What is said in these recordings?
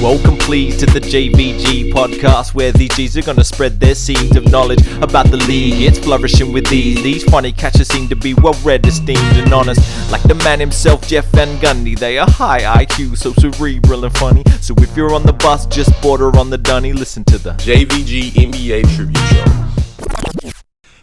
Welcome please to the JVG podcast, where these G's are gonna spread their seeds of knowledge about the league. It's flourishing with these funny catchers seem to be well read, esteemed and honest. Like the man himself, Jeff Van Gundy, they are high IQ, so cerebral and funny. So if you're on the bus, just border on the dunny, listen to the JVG NBA Tribute Show.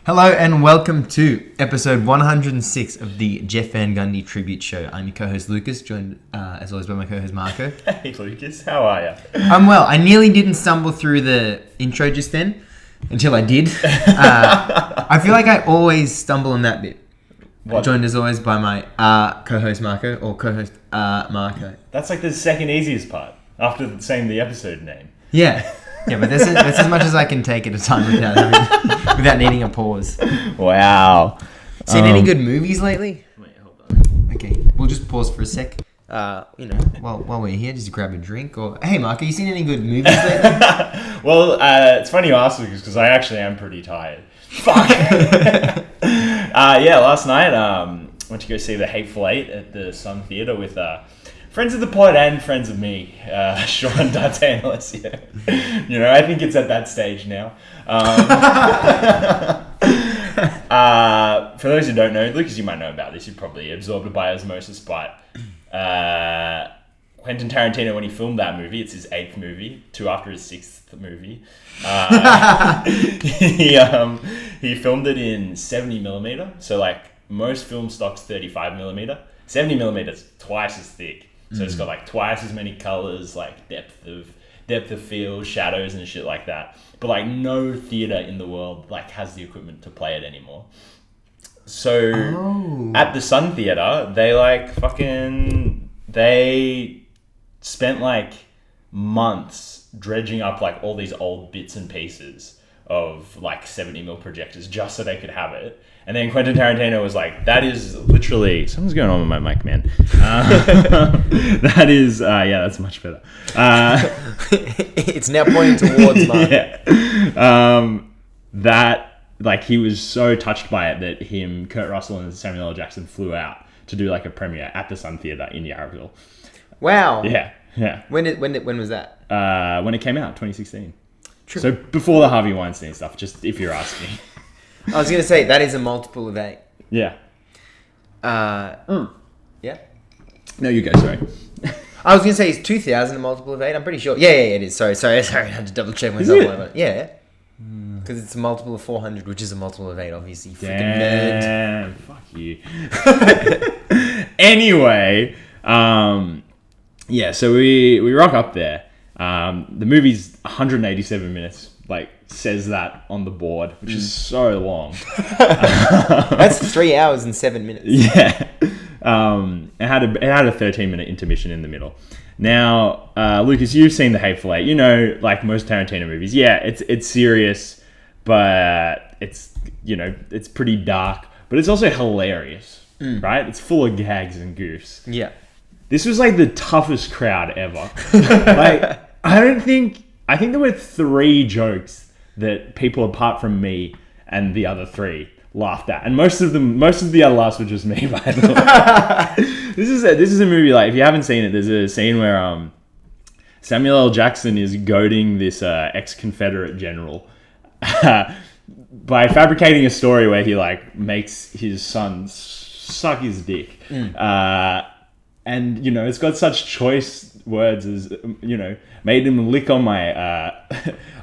Hello and welcome to episode 106 of the Jeff Van Gundy Tribute Show. I'm your co-host Lukas, joined as always by my co-host Marco. Hey Lucas, how are you? I'm well. I nearly didn't stumble through the intro just then, until I did. I feel like I always stumble on that bit. What? Joined as always by my co-host Marco, or co-host Marco. That's like the second easiest part, after saying the episode name. Yeah. Yeah, but that's as much as I can take at a time without needing a pause. Wow. Seen any good movies lately? Wait, hold on. Okay, we'll just pause for a sec. While we're here, just grab a drink. Or hey, Mark, have you seen any good movies lately? Well, it's funny you ask Lucas, because I actually am pretty tired. Fuck. Last night, went to go see the Hateful Eight at the Sun Theatre with friends of the pod and friends of me, Sean, Dante, and Alessio. I think it's at that stage now. For those who don't know, Lucas, you might know about this. You're probably absorbed it by osmosis, but Quentin Tarantino, when he filmed that movie, it's his 8th movie, 2 after his 6th movie. He filmed it in 70mm, so like most film stock's 35mm. 70mm is twice as thick. So it's got like twice as many colors, like depth of field, shadows and shit like that. But like no theater in the world like has the equipment to play it anymore. So at the Sun Theater, they spent like months dredging up like all these old bits and pieces of like 70mm projectors just so they could have it. And then Quentin Tarantino was like, that is literally... Something's going on with my mic, man. That is... that's much better. It's now pointing towards Mark. Yeah. He was so touched by it that Kurt Russell and Samuel L. Jackson flew out to do like a premiere at the Sun Theatre in Yarraville. Wow. Yeah. When was that? When it came out, 2016. True. So before the Harvey Weinstein stuff, just if you're asking. I was going to say, that is a multiple of 8. Yeah. Yeah? No, you go, sorry. I was going to say, is 2000 a multiple of 8? I'm pretty sure. Yeah, it is. Sorry. I had to double check myself. Is it? Yeah. Because it's a multiple of 400, which is a multiple of 8, obviously. Freaking nerd. Damn, fuck you. Anyway, so we rock up there. The movie's 187 minutes, says that on the board, which is so long. That's 3 hours and 7 minutes. Yeah. It had a 13-minute intermission in the middle. Now, Lucas, you've seen The Hateful Eight. Like most Tarantino movies, it's serious, but it's pretty dark, but it's also hilarious, right? It's full of gags and goofs. Yeah. This was like the toughest crowd ever. I think there were 3 jokes that people apart from me and the other 3 laughed at, and most of the other laughs were just me, by the way. This is a movie, if you haven't seen it, there's a scene where Samuel L. Jackson is goading this ex-Confederate general by fabricating a story where he makes his son suck his dick. And it's got such choice words as made him lick on my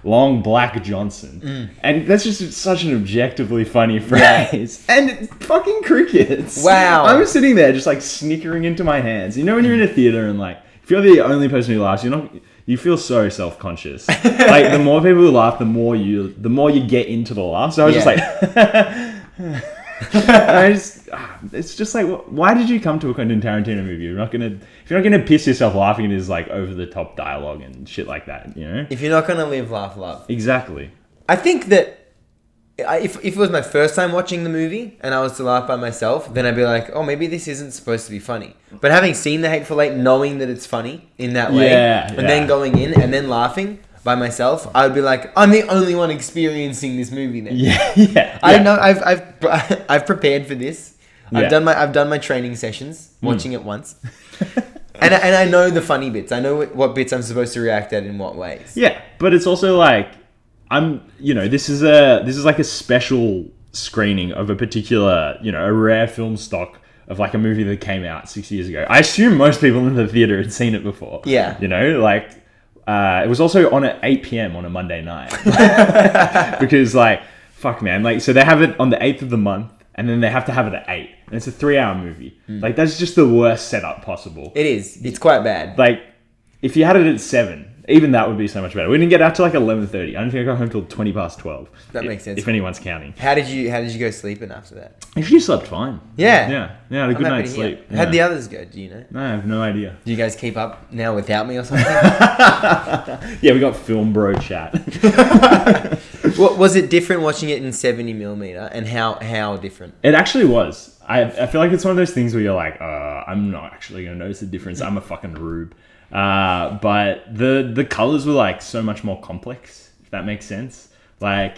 long black Johnson, and that's just such an objectively funny phrase. And it's fucking crickets. Wow. I was sitting there just snickering into my hands. When you're in a theater and if you're the only person who laughs, you feel so self-conscious. The more people who laugh, the more you get into the laugh. So I was just it's just why did you come to a Quentin Tarantino movie? If you're not gonna piss yourself laughing at his over the top dialogue and shit like that, If you're not gonna live, laugh. Exactly. I think that if it was my first time watching the movie and I was to laugh by myself, then I'd be like, oh, maybe this isn't supposed to be funny. But having seen The Hateful Eight, knowing that it's funny in that way, then going in and then laughing by myself, I would be like, I'm the only one experiencing this movie then. Yeah. I know I've prepared for this. I've done my training sessions, watching it once. and I know the funny bits. I know what bits I'm supposed to react at in what ways. Yeah, but it's also like this is like a special screening of a particular, a rare film stock of like a movie that came out 6 years ago. I assume most people in the theater had seen it before. Yeah. It was also on at 8 p.m. on a Monday night. Because fuck man, so they have it on the 8th of the month and then they have to have it at 8. And it's a 3-hour movie. That's just the worst setup possible. It is. It's quite bad. If you had it at 7, even that would be so much better. We didn't get out to 11:30. I don't think I got home till 20 past 12. That makes sense. If anyone's counting. How did you go sleeping after that? Actually slept fine. Yeah. Yeah, I had a good night's sleep. How'd the others go? Do you know? No, I have no idea. Do you guys keep up now without me or something? Yeah, we got film bro chat. What was it different watching it in 70mm, and how different? It actually was. I feel like it's one of those things where you're like, I'm not actually going to notice the difference. I'm a fucking rube. But the colors were so much more complex, if that makes sense. I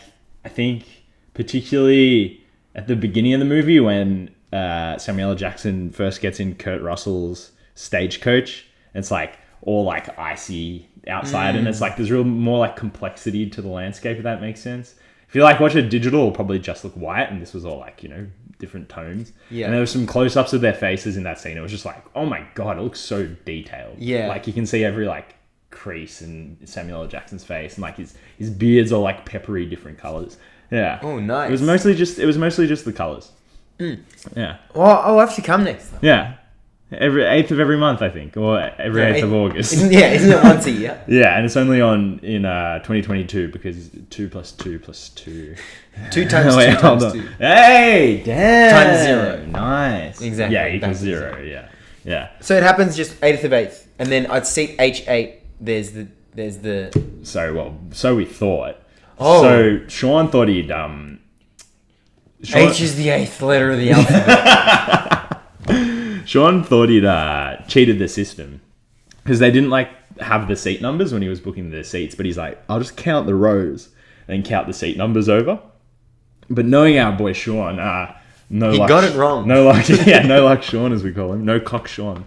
think particularly at the beginning of the movie when Samuel L. Jackson first gets in Kurt Russell's Stagecoach, it's all icy outside, and it's there's real more complexity to the landscape, if that makes sense. If you watch it digital, it'll probably just look white, and this was all different tones. Yeah. And there were some close-ups of their faces in that scene. It was just oh my god, it looks so detailed. Yeah. You can see every crease in Samuel L. Jackson's face, and his beard's all peppery different colors. Yeah. Oh, nice. It was mostly just the colors. Yeah. Well, I'll have to come next time. Yeah. Every 8th of every month, I think, or every 8th of August. Isn't it once a year? Yeah, and it's only on in 2022 because 2 + 2 + 2. 2 times 2 Wait, hold times on. 2. Hey, damn. Times 0. Nice. Exactly. Yeah, equals Back to 0. Yeah. So it happens just 8th of 8th, and then at seat H8, there's the. So we thought. Oh. So Sean thought he'd H is the 8th letter of the alphabet. Sean thought he'd cheated the system because they didn't have the seat numbers when he was booking the seats, but he's I'll just count the rows and count the seat numbers over. But knowing our boy Sean, no He luck. got it wrong. No luck. Yeah, no luck Sean, as we call him. No cock Sean.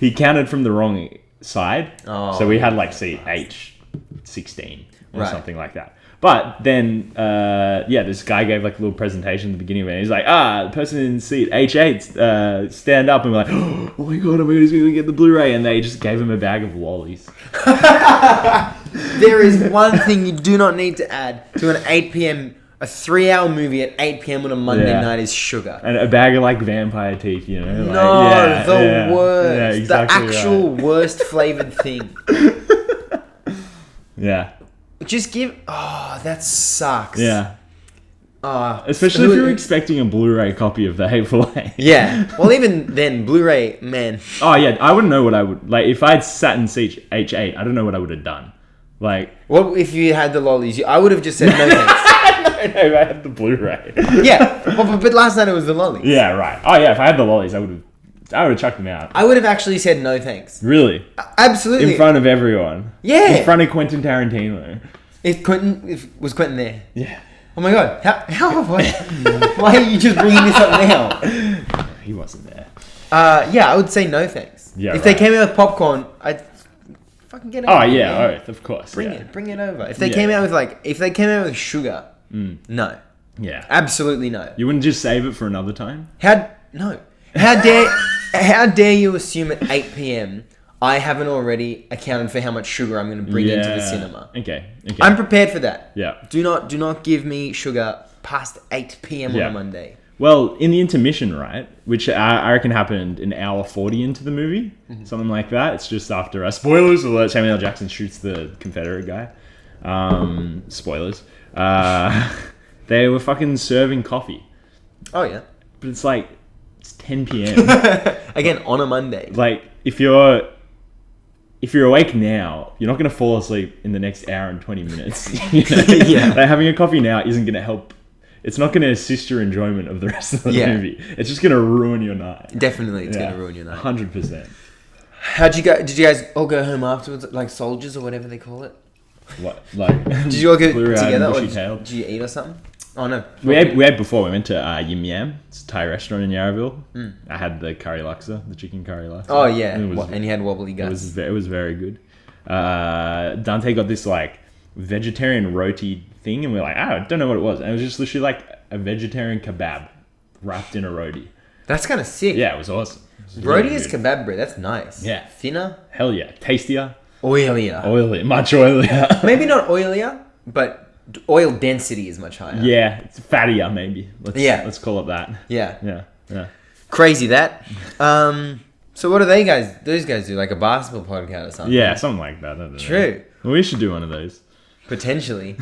He counted from the wrong side. Oh, so we had seat H16 or Right. something like that. But then, this guy gave a little presentation at the beginning of it. He's the person in seat H8, stand up. And we're oh my god, he's going to get the Blu-ray. And they just gave him a bag of lollies. There is one thing you do not need to add to an 8 p.m. A 3-hour movie at 8 p.m. on a Monday night is sugar. And a bag of vampire teeth, The worst. Yeah, exactly the actual worst flavored thing. Yeah. Just give. Oh, that sucks. Yeah. Especially if you're expecting a Blu-ray copy of the Hateful Eight. Yeah. Well, even then, Blu-ray, man. Oh, yeah. I wouldn't know what I would... if I'd sat in seat H8, I don't know what I would have done. What if you had the lollies? I would have just said no thanks. No, I had the Blu-ray. Yeah. But last night it was the lollies. Yeah, right. Oh, yeah. If I had the lollies, I would have chucked them out. I would have actually said no thanks. Really? Absolutely. In front of everyone. Yeah. In front of Quentin Tarantino. Was Quentin there? Yeah. Oh my god. How why are you just bringing this up now? He wasn't there. Yeah, I would say no thanks. Yeah, if they came out with popcorn, I'd fucking get it. Oh, yeah. Of course. Bring yeah. it. Bring it over. If they came out with sugar, no. Yeah. Absolutely no. You wouldn't just save it for another time? No. How dare you assume at 8 p.m. I haven't already accounted for how much sugar I'm going to bring into the cinema. Okay. I'm prepared for that. Yeah. Do not give me sugar past 8 p.m. on a Monday. Well, in the intermission, right, which I reckon happened an hour 40 into the movie, something like that. It's just after spoilers alert. Samuel L. Jackson shoots the Confederate guy. Spoilers. They were fucking serving coffee, Oh yeah. but it's 10 p.m. Again on a Monday. If you're awake now, you're not going to fall asleep in the next hour and 20 minutes. Yeah. Having a coffee now isn't going to help. It's not going to assist your enjoyment of the rest of the movie. It's just going to ruin your night. Definitely, it's going to ruin your night. 100%. How'd you go? Did you guys all go home afterwards, like soldiers or whatever they call it? What? Did you all go blue-eyed together, and or bushy-tailed? did you eat or something? Oh no. We had before. We went to Yim Yam. It's a Thai restaurant in Yarraville. I had the curry laksa, the chicken curry laksa. Oh yeah, And and you had wobbly guts. it was very good. Dante got this like vegetarian roti thing, and we're like, I don't know what it was. And it was just literally like a vegetarian kebab wrapped in a roti. That's kind of sick. Yeah, it was awesome. It was Roti really is good. kebab bread. That's nice. Yeah. Thinner, Hell yeah, tastier, oilier. much oilier. Maybe not oilier, but oil density is much higher. Yeah, it's fattier maybe. Let's call it that. Yeah. Yeah. Crazy that. So what do those guys do? Like a basketball podcast or something? Yeah, something like that. I don't know. True. Well, we should do one of those. Potentially.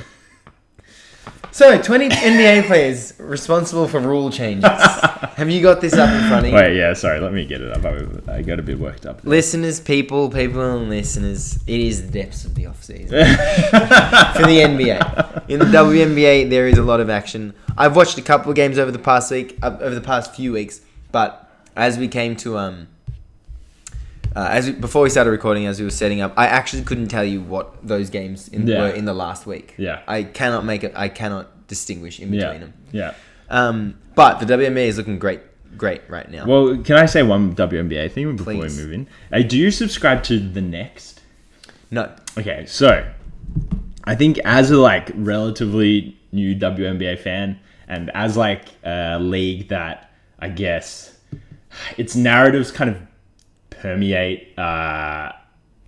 So, 20 NBA players responsible for rule changes. Have you got this up in front of you? Wait, yeah, sorry, let me get it up. I got a bit worked up. Listeners, people and listeners, it is the depths of the off-season. For the NBA. In the WNBA, there is a lot of action. I've watched a couple of games over the past few weeks, but as we came to... before we started recording, as we were setting up, I actually couldn't tell you what those games were in the last week. Yeah. I cannot distinguish in between them. Yeah. But the WNBA is looking great right now. Well, can I say one WNBA thing before Please. we move in? Do you subscribe to The Next? No. Okay, so I think as a like relatively new WNBA fan, and as like a league that I guess its narratives kind of permeate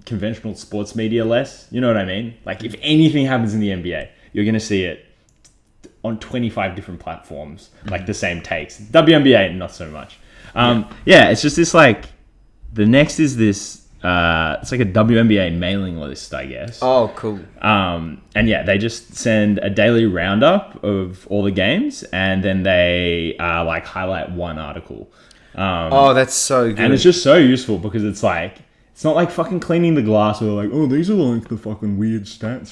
conventional sports media less. You know what I mean? Like if anything happens in the NBA, you're going to see it on 25 different platforms, like the same takes. WNBA, not so much. Yeah, it's just this like, the next is this, it's like a WNBA mailing list, I guess. Oh, cool. And yeah, they just send a daily roundup of all the games, and then they like highlight one article. That's so good. And it's just so useful because it's like, it's not like fucking cleaning the glass or like, oh, these are like the fucking weird stats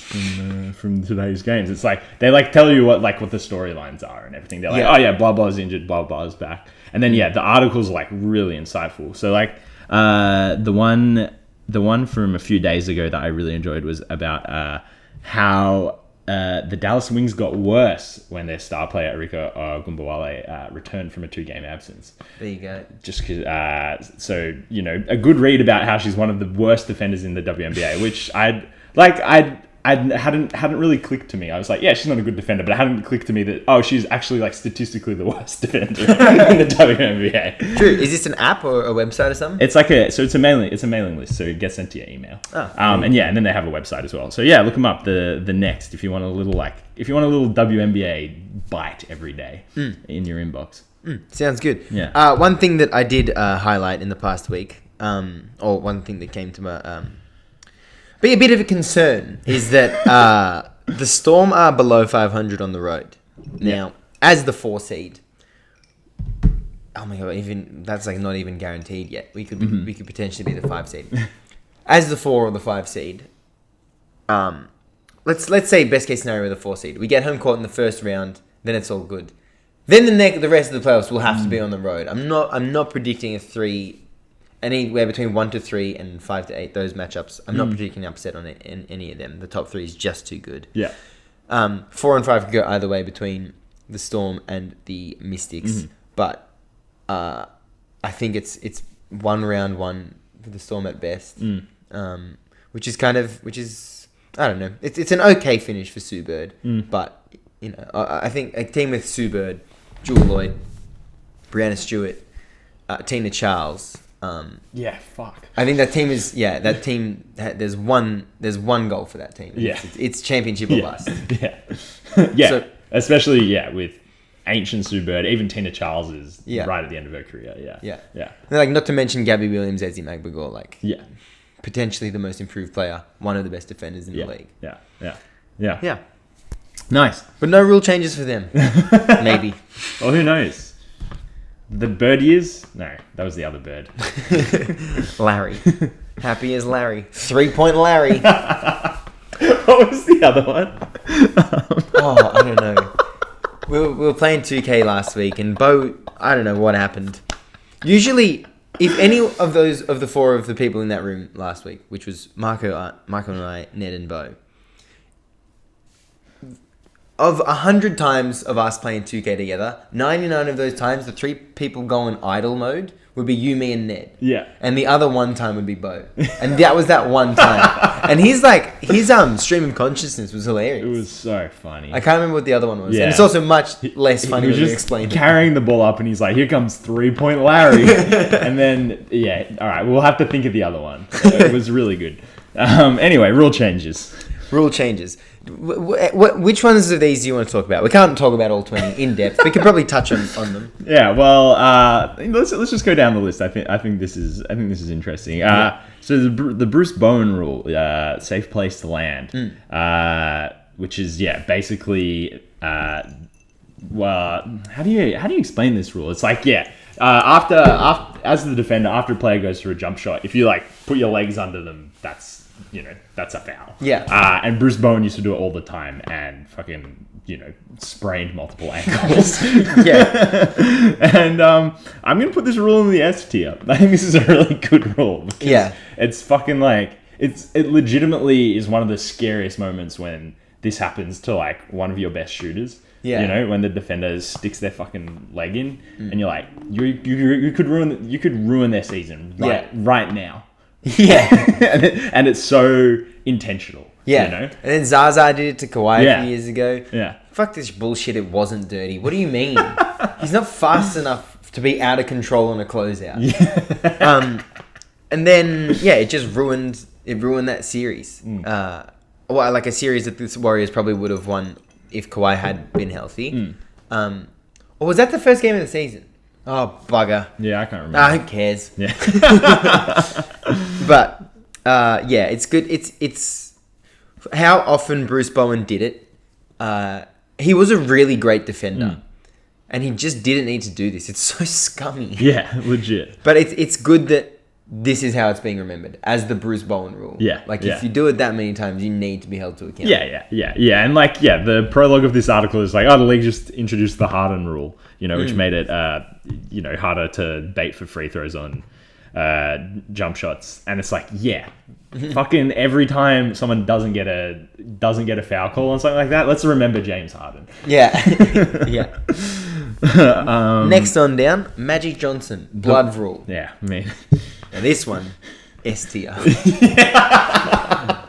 from today's games. It's like, they like tell you what the storylines are and everything. They're like, oh yeah, blah blah's injured, blah blah's back. And then yeah, the articles are like really insightful. So like, the one from a few days ago that I really enjoyed was about how the Dallas Wings got worse when their star player Erika Gumbawale returned from a 2-game absence. There you go. Just because, so you know, a good read about how she's one of the worst defenders in the WNBA, which hadn't really clicked to me. I was like, yeah, she's not a good defender, but it hadn't clicked to me that she's actually like statistically the worst defender in the WNBA. True. Is this an app or a website or something? It's like it's a mailing list, so it gets sent to your email. And then they have a website as well. So yeah, look them up. The Next, if you want a little WNBA bite every day in your inbox. Sounds good. Yeah. One thing that I did highlight in the past week, or one thing that came to my be a bit of a concern is that the Storm are below 500 on the road now as the 4 seed. Oh my god! Even that's like not even guaranteed yet. We could potentially be the 5 seed as the 4 or the 5 seed. Let's say best case scenario with the 4 seed. We get home court in the first round, then it's all good. Then the rest of the playoffs will have to be on the road. I'm not predicting a 3. Anywhere between 1 to 3 and 5 to 8, those matchups. I'm not predicting upset on it in any of them. The top 3 is just too good. Yeah. 4 and 5 could go either way between the Storm and the Mystics, but I think it's 1 round 1 for the Storm at best, which is I don't know. It's an okay finish for Sue Bird, but you know I think a team with Sue Bird, Jewel Lloyd, Brianna Stewart, Tina Charles. Fuck. I think that team is that team. There's one goal for that team. Yeah, it's championship or bust. Yeah. So, especially with ancient Sue Bird, even Tina Charles is right at the end of her career. Yeah. And like not to mention Gabby Williams, Ezi Magbagor, potentially the most improved player, one of the best defenders in the league. Yeah. Nice, but no rule changes for them. Maybe. Well, who knows? The bird years? No, that was the other bird. Larry. Happy as Larry. 3-point Larry. What was the other one? I don't know. We were playing 2K last week, and Bo, I don't know what happened. Usually, if any of the 4 of the people in that room last week, which was Michael and I, Ned and Bo, of 100 times of us playing 2K together, 99 of those times, the 3 people go in idle mode would be you, me, and Ned. Yeah. And the other one time would be Bo. And that was that one time. And his stream of consciousness was hilarious. It was so funny. I can't remember what the other one was. Yeah. And it's also much less funny He was when you just explain it. carrying the ball up and he's like, here comes 3-point Larry. And then, yeah, all right, we'll have to think of the other one. It was really good. Anyway, rule changes. Rule changes. Which ones of these do you want to talk about? We can't talk about all 20 in depth. We could probably touch on them. Yeah, well, let's just go down the list. I think this is interesting. So the Bruce Bowen rule, safe place to land, which is basically well, how do you explain this rule? It's like after as the defender, after a player goes for a jump shot, if you like put your legs under them, that's a foul. Yeah. And Bruce Bowen used to do it all the time and fucking, sprained multiple ankles. Yeah. And I'm going to put this rule in the S tier. I think this is a really good rule. Because it's fucking like, it legitimately is one of the scariest moments when this happens to like one of your best shooters. Yeah. When the defender sticks their fucking leg in and you're like, you could ruin their season right now. Yeah. and it's so intentional. Yeah. And then Zaza did it to Kawhi a few years ago. Yeah. Fuck this bullshit, it wasn't dirty. What do you mean? He's not fast enough to be out of control on a closeout. Yeah. And then, it just ruined that series. Well, like a series that the Warriors probably would have won if Kawhi had been healthy. Or was that the first game of the season? Oh, bugger. Yeah, I can't remember. Who cares? Yeah. But, it's good. It's how often Bruce Bowen did it. He was a really great defender. And he just didn't need to do this. It's so scummy. Yeah, legit. But it's good that this is how it's being remembered, as the Bruce Bowen rule. Yeah. If you do it that many times, you need to be held to account. Yeah. And the prologue of this article is like, the league just introduced the Harden rule, which made it, harder to bait for free throws on jump shots. And it's like, fucking every time someone doesn't get a foul call on something like that, let's remember James Harden. Yeah. Yeah. Next on down, Magic Johnson, blood rule. Yeah, me. Now this one, S tier.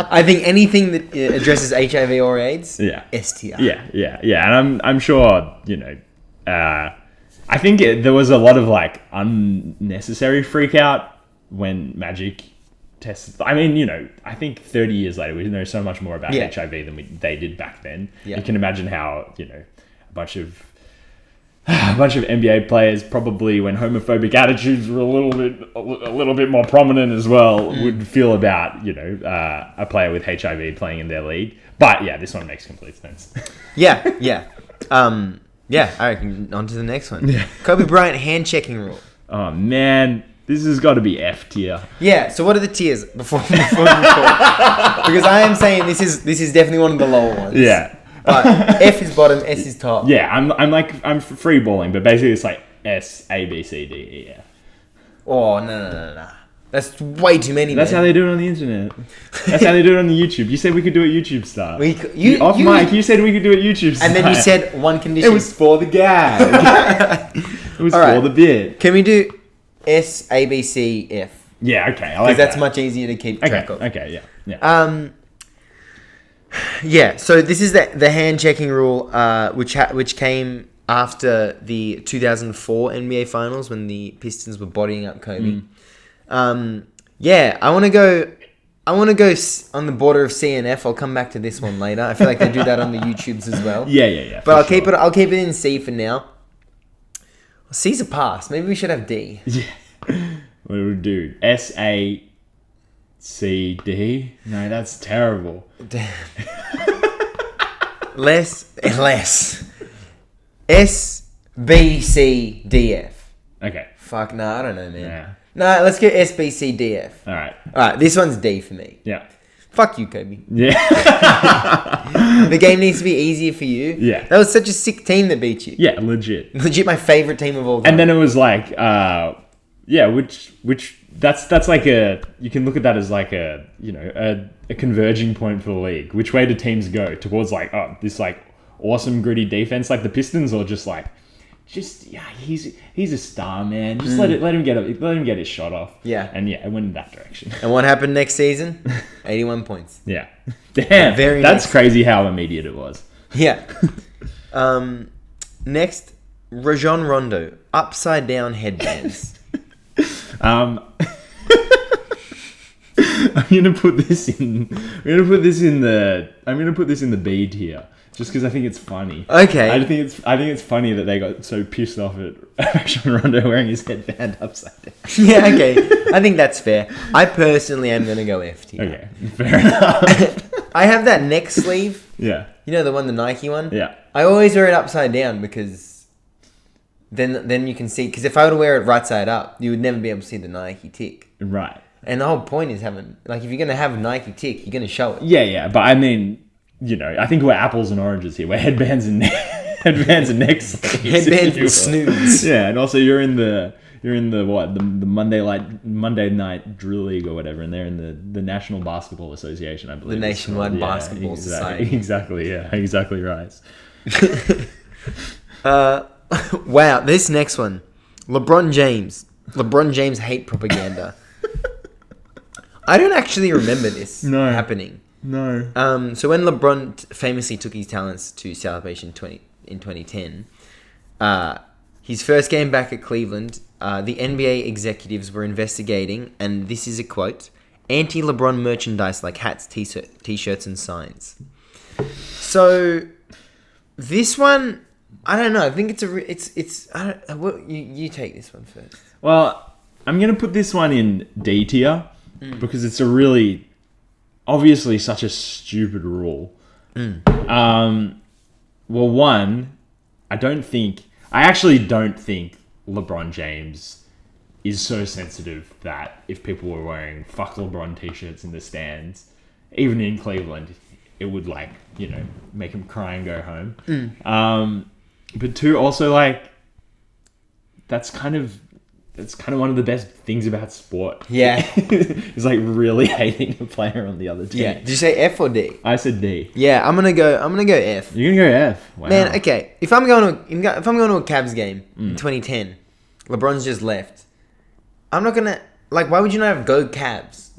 I think anything that addresses HIV or AIDS, S tier. Yeah. And I'm sure, I think there was a lot of like unnecessary freak out when Magic tested. I mean, I think 30 years later, we know so much more about HIV than they did back then. Yeah. You can imagine how, a bunch of NBA players probably, when homophobic attitudes were a little bit more prominent as well, would feel about a player with HIV playing in their league. But this one makes complete sense. Yeah. I reckon on to the next one. Yeah. Kobe Bryant hand checking rule. Oh man, this has got to be F tier. Yeah. So what are the tiers before? Because I am saying this is definitely one of the lower ones. Yeah. But F is bottom, S is top. Yeah, I'm free balling, but basically it's like S, A, B, C, D, E, F. Oh, no. That's way too many, That's man. how they do it on the internet. That's how they do it on the YouTube. You said we could do it YouTube style. Off mic, you said we could do it YouTube style. And then you said one condition. It was for the gag. It was for the bit. Can we do S, A, B, C, F? Yeah, okay. I like that. Because that's much easier to keep track of. Okay, yeah. So this is the hand checking rule, which came after the 2004 NBA Finals when the Pistons were bodying up Kobe. I want to go on the border of C and F. I'll come back to this one later. I feel like they do that on the YouTubes as well. Yeah. But I'll keep it in C for now. C's a pass. Maybe we should have D. Yeah. What do we do? S, A, C, D? No, that's terrible. Damn. Less. S, B, C, D, F. Okay. Fuck, I don't know, man. Yeah. No, let's go S, B, C, D, F. All right, this one's D for me. Yeah. Fuck you, Kobe. Yeah. The game needs to be easier for you. Yeah. That was such a sick team that beat you. Yeah, legit. Legit my favorite team of all time. And then it was like, which that's like you can look at that as like a converging point for the league. Which way do teams go towards like, this like awesome gritty defense like the Pistons, or just he's a star, man. Just let him get his shot off. Yeah. And it went in that direction. And what happened next season? 81 points. Yeah. Damn. That's next. crazy how immediate it was. Yeah. Next, Rajon Rondo, upside down headbands. I'm gonna put this in the B tier. Just because I think it's funny. Okay. I think it's funny that they got so pissed off at Rajon Rondo wearing his headband upside down. Yeah, okay. I think that's fair. I personally am going to go F tier. Okay, fair enough. I have that neck sleeve. Yeah. You know the Nike one? Yeah. I always wear it upside down because then you can see. Because if I were to wear it right side up, you would never be able to see the Nike tick. Right. And the whole point is having, like, if you're going to have a Nike tick, you're going to show it. Yeah, but I mean, I think we're apples and oranges here. We're headbands and neck sleeves. Headbands and snoods. Yeah, and also you're in the what the Monday night Drill League or whatever, and they're in the National Basketball Association, I believe. The Nationwide Basketball Society. Exactly. Yeah. Exactly right. Wow, this next one, LeBron James hate propaganda. I don't actually remember this happening. No. So when LeBron famously took his talents to South Asian in 2010, his first game back at Cleveland, the NBA executives were investigating, and this is a quote, anti-LeBron merchandise like hats, t-shirts, and signs. So this one, I don't know. I think it's. I don't. You take this one first. Well, I'm gonna put this one in D tier because it's a really, obviously, such a stupid rule. Well, one, I actually don't think LeBron James is so sensitive that if people were wearing fuck LeBron t-shirts in the stands, even in Cleveland, it would make him cry and go home. But two, also that's kind of one of the best things about sport. Yeah. It's really hating a player on the other team. Yeah. Did you say F or D? I said D. Yeah, I'm gonna go F. You're gonna go F. Wow. Man, okay. If I'm going to a Cavs game in 2010, LeBron's just left. I'm not gonna why would you not have go Cavs?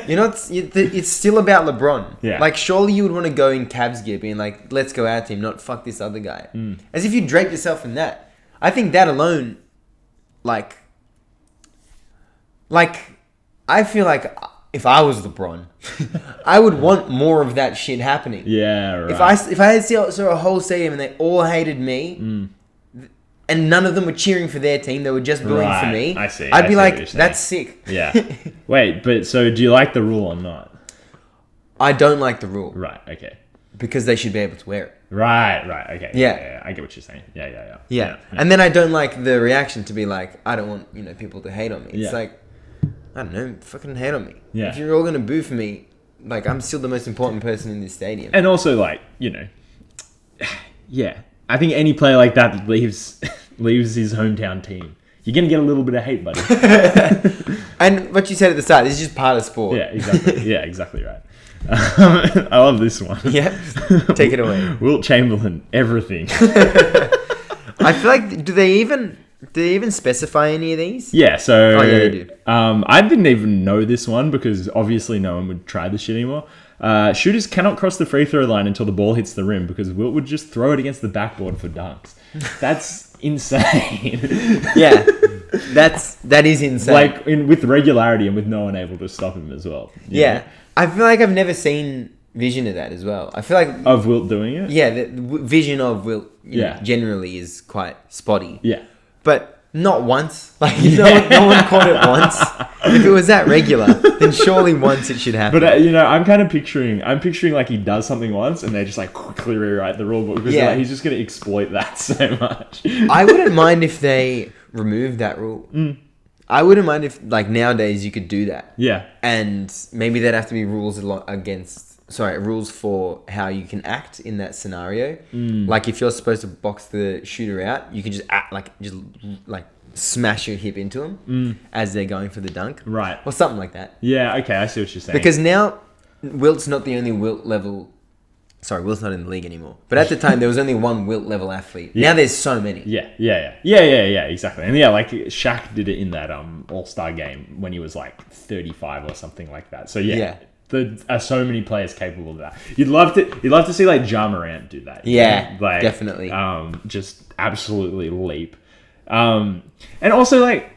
It's still about LeBron. Yeah. Surely you would want to go in Cavs gear, being like, let's go our team, not fuck this other guy. As if you drape yourself in that. I think that alone, I feel like if I was LeBron, I would want more of that shit happening. Yeah, right. If I saw a whole stadium and they all hated me, and none of them were cheering for their team, they were just booing for me. I see. I'd be like, that's sick. Yeah. Wait, but so do you like the rule or not? I don't like the rule. Right. Okay. Because they should be able to wear it. Right. Okay. Yeah. I get what you're saying. Yeah. Yeah. And then I don't like the reaction to be like, I don't want people to hate on me. It's like, I don't know, fucking hate on me. Yeah. If you're all gonna boo for me, I'm still the most important person in this stadium. And also, yeah, I think any player like that leaves his hometown team, you're gonna get a little bit of hate, buddy. And what you said at the start, this is just part of sport. Yeah, exactly. Yeah, exactly right. I love this one. Yeah, take it away. Wilt Chamberlain, everything. I feel like, do they even specify any of these? Yeah, so they do. I didn't even know this one because obviously no one would try this shit anymore. Shooters cannot cross the free throw line until the ball hits the rim because Wilt would just throw it against the backboard for dunks. That's insane. Yeah, that is insane. With regularity and with no one able to stop him as well. Yeah, I feel like I've never seen vision of that as well. I feel like of Wilt doing it. Yeah, the vision of Wilt generally is quite spotty. Yeah, but not once. No one caught it once. If it was that regular, then surely once it should happen. But I'm picturing like he does something once and they just quickly rewrite the rule book because he's just going to exploit that so much. I wouldn't mind if they removed that rule. I wouldn't mind if nowadays you could do that. Yeah. And maybe there'd have to be rules rules for how you can act in that scenario. Like if you're supposed to box the shooter out, you can just act smash your hip into them as they're going for the dunk. Right. Or something like that. Yeah, okay, I see what you're saying. Because now Wilt's not the only Wilt level Sorry, Wilt's not in the league anymore. But at the time, there was only one Wilt level athlete. Yeah. Now there's so many. Yeah, exactly. And like Shaq did it in that All-Star game when he was like 35 or something like that. So there are so many players capable of that. You'd love to see like Ja Morant do that. Yeah, like, definitely. Just absolutely leap. And also like,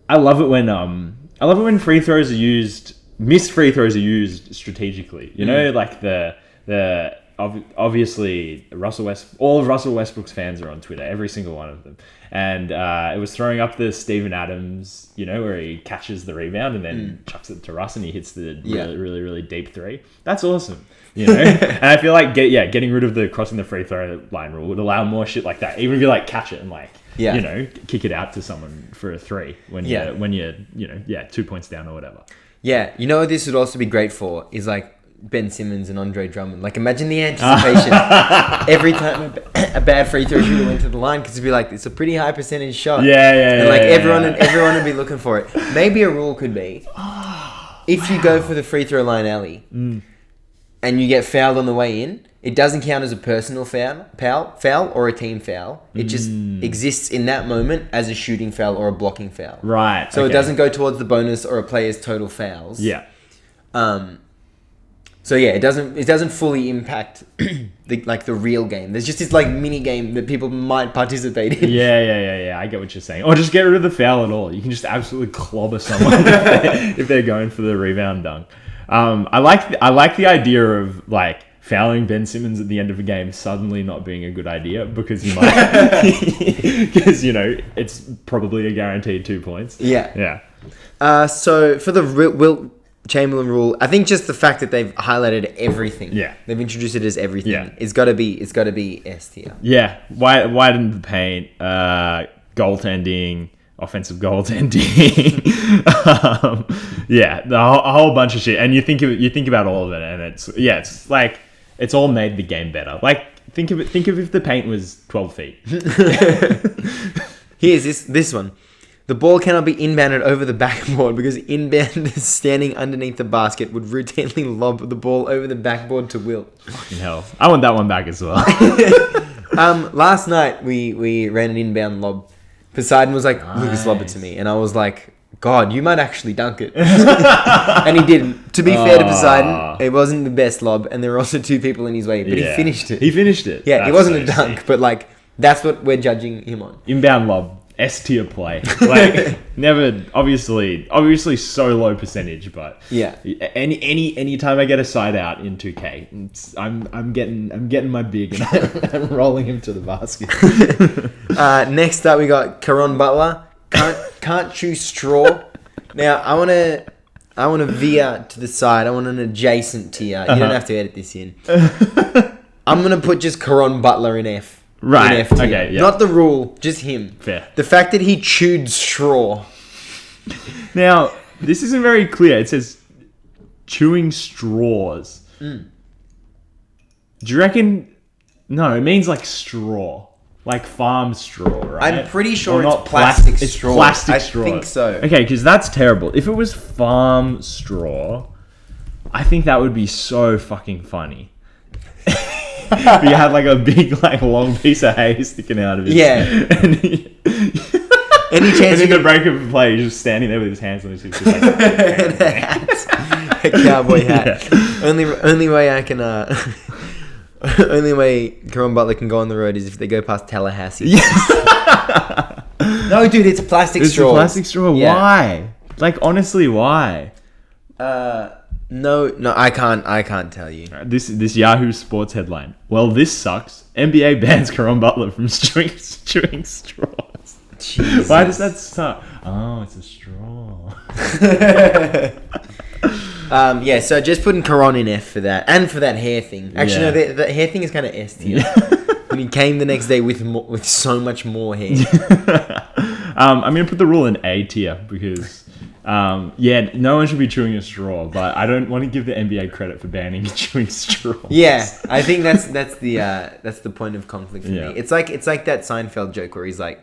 I love it when free throws are used. Missed free throws are used strategically. You know, like obviously all of Russell Westbrook's fans are on Twitter, every single one of them, and it was throwing up the Steven Adams, where he catches the rebound and then chucks it to Russ and he hits the really, really, really deep three. That's awesome, And I feel like getting rid of the crossing the free throw line rule would allow more shit like that. Even if you like catch it and like kick it out to someone for a three when you're 2 points down or whatever. Yeah, what this would also be great for is like Ben Simmons and Andre Drummond. Like, imagine the anticipation every time a bad free throw shooter went to the line, because it'd be like, it's a pretty high percentage shot. And like everyone would be looking for it. Maybe a rule could be, if you go for the free throw line alley and you get fouled on the way in, it doesn't count as a personal foul or a team foul. It just exists in that moment as a shooting foul or a blocking foul. Right. So it doesn't go towards the bonus or a player's total fouls. Yeah. So it doesn't fully impact the real game. There's just this like mini game that people might participate in. Yeah. I get what you're saying. Or just get rid of the foul at all. You can just absolutely clobber someone if they're going for the rebound dunk. I like the idea of like fouling Ben Simmons at the end of a game suddenly not being a good idea because you might because it's probably a guaranteed 2 points. Yeah. So for the Wilt Chamberlain rule, I think just the fact that they've highlighted everything. Yeah. They've introduced it as everything. Yeah. It's gotta be S tier. Yeah. Widen the paint, goaltending, offensive goaltending. A whole bunch of shit. And you think about all of it, and it's like it's all made the game better. Like think of if the paint was 12 feet. Here's this one. The ball cannot be inbounded over the backboard because inbounders standing underneath the basket would routinely lob the ball over the backboard to Wilt. Fucking hell. I want that one back as well. Last night we ran an inbound lob. Poseidon was like, Lukas, lob it to me. And I was like, God, you might actually dunk it. And he didn't. To be fair to Poseidon, it wasn't the best lob. And there were also two people in his way. But he finished it. Yeah, That's it wasn't so a dunk. sick. But like, that's what we're judging him on. Inbound lob. S tier play, like never, obviously so low percentage, but any time I get a side out in 2K, I'm getting my big and I'm rolling him to the basket. Next up we got Caron Butler. Can't chew straw. Now I wanna veer to the side. I want an adjacent tier. You don't have to edit this in. I'm gonna put just Caron Butler in F. Right. F tier. Okay. Yeah. Not the rule, just him. Fair. The fact that he chewed straw. Now, this isn't very clear. It says chewing straws. Do you reckon? No, it means like straw, like farm straw, right? I'm pretty sure Or it's not plastic It's straw. plastic I straw. think so. Okay, because that's terrible. If it was farm straw, I think that would be so fucking funny. But you had like a big, like long piece of hay sticking out of it. Yeah. And Any chance in the break of play, he's just standing there with his hands on his hips, just like a cowboy hat. Yeah. Only way I can only way Caron Butler can go on the road is if they go past Tallahassee. Yes. No, dude, it's a plastic straw. It's a plastic straw. Yeah. Why? Like, honestly, why? No, I can't tell you. This Yahoo Sports headline. Well, this sucks. NBA bans Caron Butler from chewing straws. Jesus. Why does that suck? Oh, it's a straw. So just putting Caron in F for that, and for that hair thing. Actually, no, the hair thing is kind of S tier. When he came the next day with so much more hair. I'm gonna put the rule in A tier because. No one should be chewing a straw, but I don't want to give the NBA credit for banning chewing straws. Yeah, I think that's the point of conflict for Yeah. me. It's like that Seinfeld joke where he's like,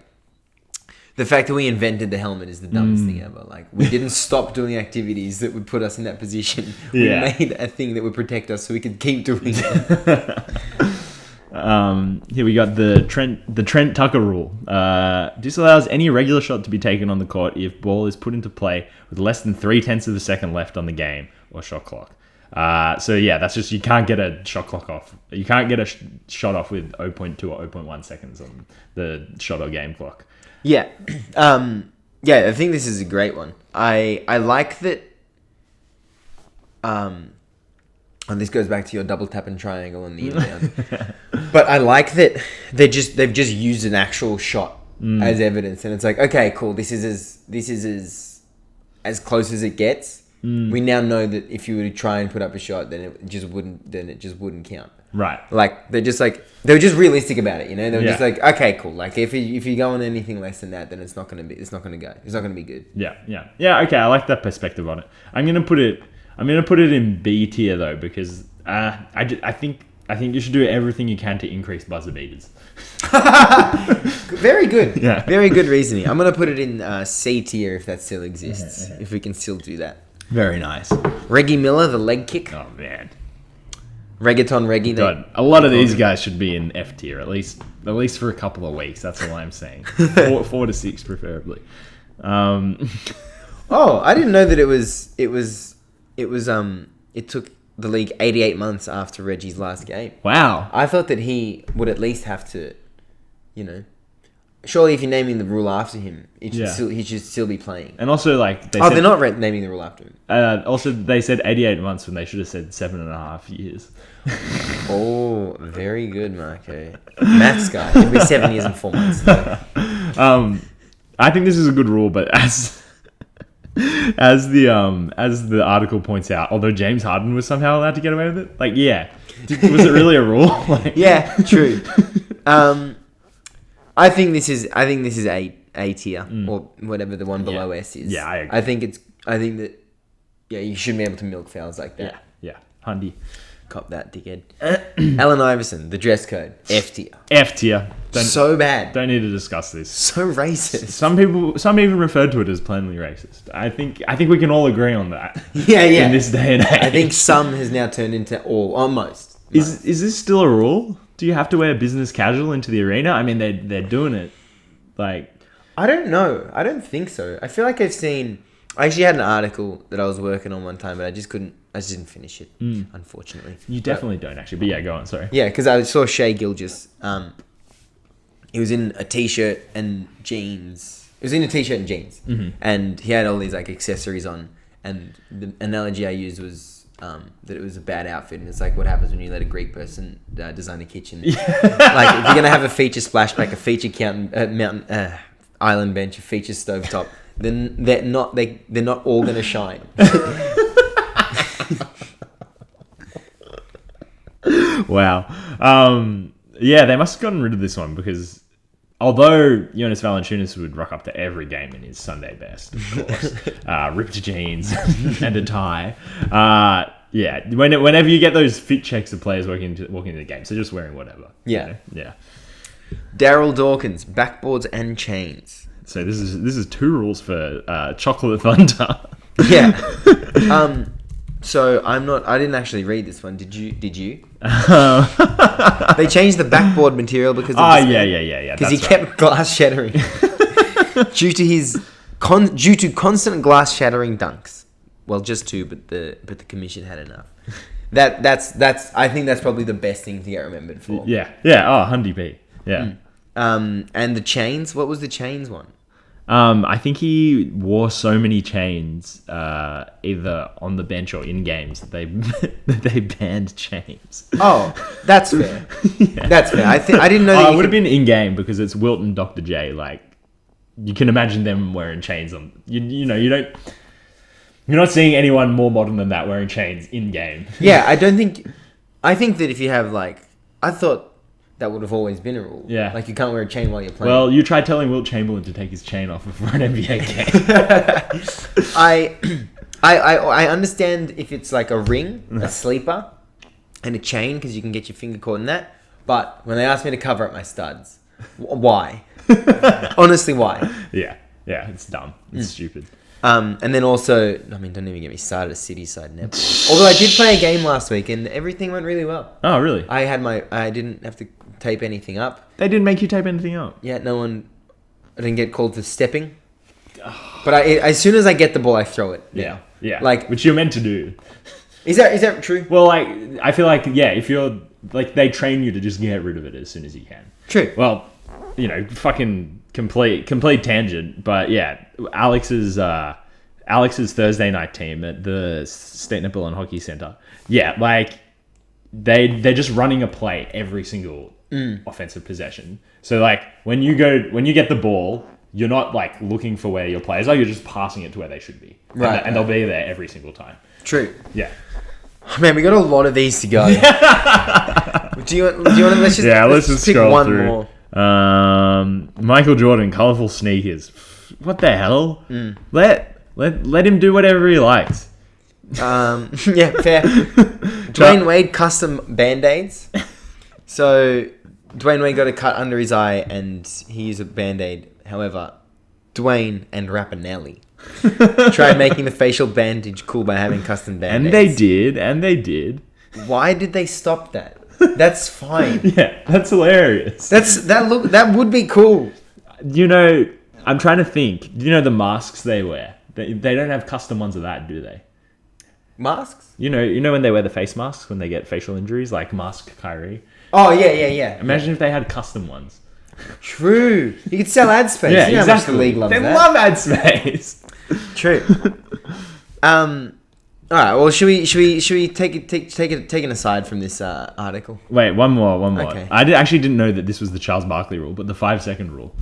The fact that we invented the helmet is the dumbest thing ever. Like, we didn't stop doing activities that would put us in that position. We made a thing that would protect us so we could keep doing it. Here we got the Trent Tucker rule. Disallows any regular shot to be taken on the court if ball is put into play with less than 0.3 of a second left on the game or shot clock. So yeah, that's just, you can't get a shot clock off. You can't get a shot off with 0.2 or 0.1 seconds on the shot or game clock. Yeah. Yeah, I think this is a great one. I like that. And this goes back to your double tap and triangle on the inbound. But I like that they've just used an actual shot as evidence, and it's like, okay, cool. This is as close as it gets. We now know that if you were to try and put up a shot, then it just wouldn't count. Right. Like, they were just realistic about it, you know? They were just like, okay, cool. Like, if you go on anything less than that, then it's not gonna go. It's not gonna be good. Yeah. Okay, I like that perspective on it. I'm gonna put it in B tier though, because I think you should do everything you can to increase buzzer beaters. Very good. Yeah. Very good reasoning. I'm gonna put it in C tier if that still exists. If we can still do that. Very nice. Reggie Miller, the leg kick. Oh man. Reggaeton Reggie. God, a lot of these guys should be in F tier, at least for a couple of weeks. That's all I'm saying. 4 to 6 preferably. Oh, I didn't know that it took the league 88 months after Reggie's last game. Wow. I thought that he would at least have to, you know, surely if you're naming the rule after him, he should still be playing. And also, like, they're not naming the rule after him. Also, they said 88 months when they should have said 7.5 years. Oh, very good, Marco. Maths guy. It'll be 7 years and 4 months. I think this is a good rule, but as the article points out, although James Harden was somehow allowed to get away with it, like, yeah, was it really a rule? Like, yeah, true. I think this is A tier or whatever the one below S is. Yeah, I agree. I think that you shouldn't be able to milk fouls like that. Yeah, Hundy. Cop that, dickhead. Allen Iverson, the dress code, F tier. F tier. So bad. Don't need to discuss this. So racist. Some even referred to it as plainly racist. I think we can all agree on that. Yeah. In this day and age. I think some has now turned into all, almost. Is this still a rule? Do you have to wear business casual into the arena? I mean, they're doing it. Like, I don't know. I don't think so. I feel like I actually had an article that I was working on one time, but I just didn't finish it, unfortunately. You definitely don't, actually. But yeah, go on, sorry. Yeah, because I saw Shea Gilgeous. He was in a t-shirt and jeans. And he had all these, like, accessories on. And the analogy I used was that it was a bad outfit. And it's like, what happens when you let a Greek person design a kitchen? Like, if you're going to have a feature splashback, a feature mountain island bench, a feature stovetop, then they're not all going to shine. Wow. Yeah, they must have gotten rid of this one because although Jonas Valanciunas would rock up to every game in his Sunday best, of course, ripped jeans and a tie. Yeah, whenever you get those fit checks of players walking into the game, so just wearing whatever. Yeah. You know? Yeah. Darryl Dawkins, backboards and chains. So this is 2 rules for Chocolate Thunder. Yeah. So I didn't actually read this one. Did you? They changed the backboard material because yeah. Because he kept glass shattering due to constant glass shattering dunks. Well, just 2, but the commission had enough. That's I think that's probably the best thing to get remembered for. Yeah. Oh, Hundy B. Yeah. And the chains. What was the chains one? I think he wore so many chains, either on the bench or in games, that they banned chains. Oh, that's fair. Yeah. That's fair. I didn't know that it would have been in game because it's Wilt and Dr. J. Like, you can imagine them wearing chains on. You know, you're not seeing anyone more modern than that wearing chains in game. Yeah, I think that if you have, like, I thought that would have always been a rule. Yeah. Like, you can't wear a chain while you're playing. Well, you tried telling Wilt Chamberlain to take his chain off for an NBA game. I understand if it's like a ring, a sleeper, and a chain, because you can get your finger caught in that. But when they asked me to cover up my studs, why? Honestly, why? Yeah. Yeah, it's dumb. It's stupid. And then also, I mean, don't even get me started. A City side netball. Although I did play a game last week and everything went really well. Oh, really? I didn't have to tape anything up. They didn't make you tape anything up. Yeah, I didn't get called for stepping. But as soon as I get the ball, I throw it. Yeah. Like, which you're meant to do. Is that true? Well, like, I feel like, yeah, if you're, like, they train you to just get rid of it as soon as you can. True. Well, you know, fucking complete tangent, but yeah, Alex's Thursday night team at the State Netball and Hockey Center. Yeah, like, they're just running a play every single offensive possession. So, like, when you get the ball, you're not, like, looking for where your players are, you're just passing it to where they should be. Right. And they'll be there every single time. True. Yeah. Man, we got a lot of these to go. Do you want to let's just pick scroll one through. more. Michael Jordan, colorful sneakers. What the hell? Let him do whatever he likes. Yeah, fair. Dwayne Wade custom band-aids. So Dwayne Wade got a cut under his eye and he used a band-aid. However, Dwayne and Rapinelli tried making the facial bandage cool by having custom band-aids. And they did. Why did they stop that? That's fine. Yeah, that's hilarious. That would be cool. You know, I'm trying to think. Do you know the masks they wear? They don't have custom ones of that, do they? Masks? You know when they wear the face masks when they get facial injuries, like Mask Kyrie? Oh, yeah. Imagine if they had custom ones. True. You could sell ad space. Yeah, you know exactly. How much the league loves they that. love ad space. True. All right. Well, should we take an aside from this article? Wait, one more. Okay. I actually didn't know that this was the Charles Barkley rule, but the 5-second rule.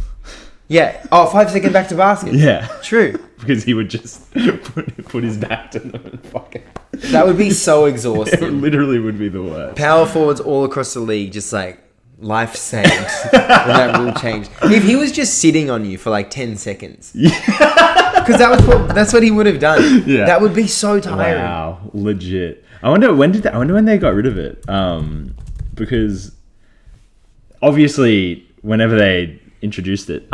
Yeah. Oh, 5 second back to basket. Yeah. True. Because he would just put his back to them and fuck it. That would be so It exhausting. literally would be the worst. Power forwards all across the league, just like life saved when that rule changed. If he was just sitting on you for like 10 seconds, because that's what he would have done. Yeah. That would be so tiring. Wow, legit. I wonder when they got rid of it. Because obviously, whenever they introduced it,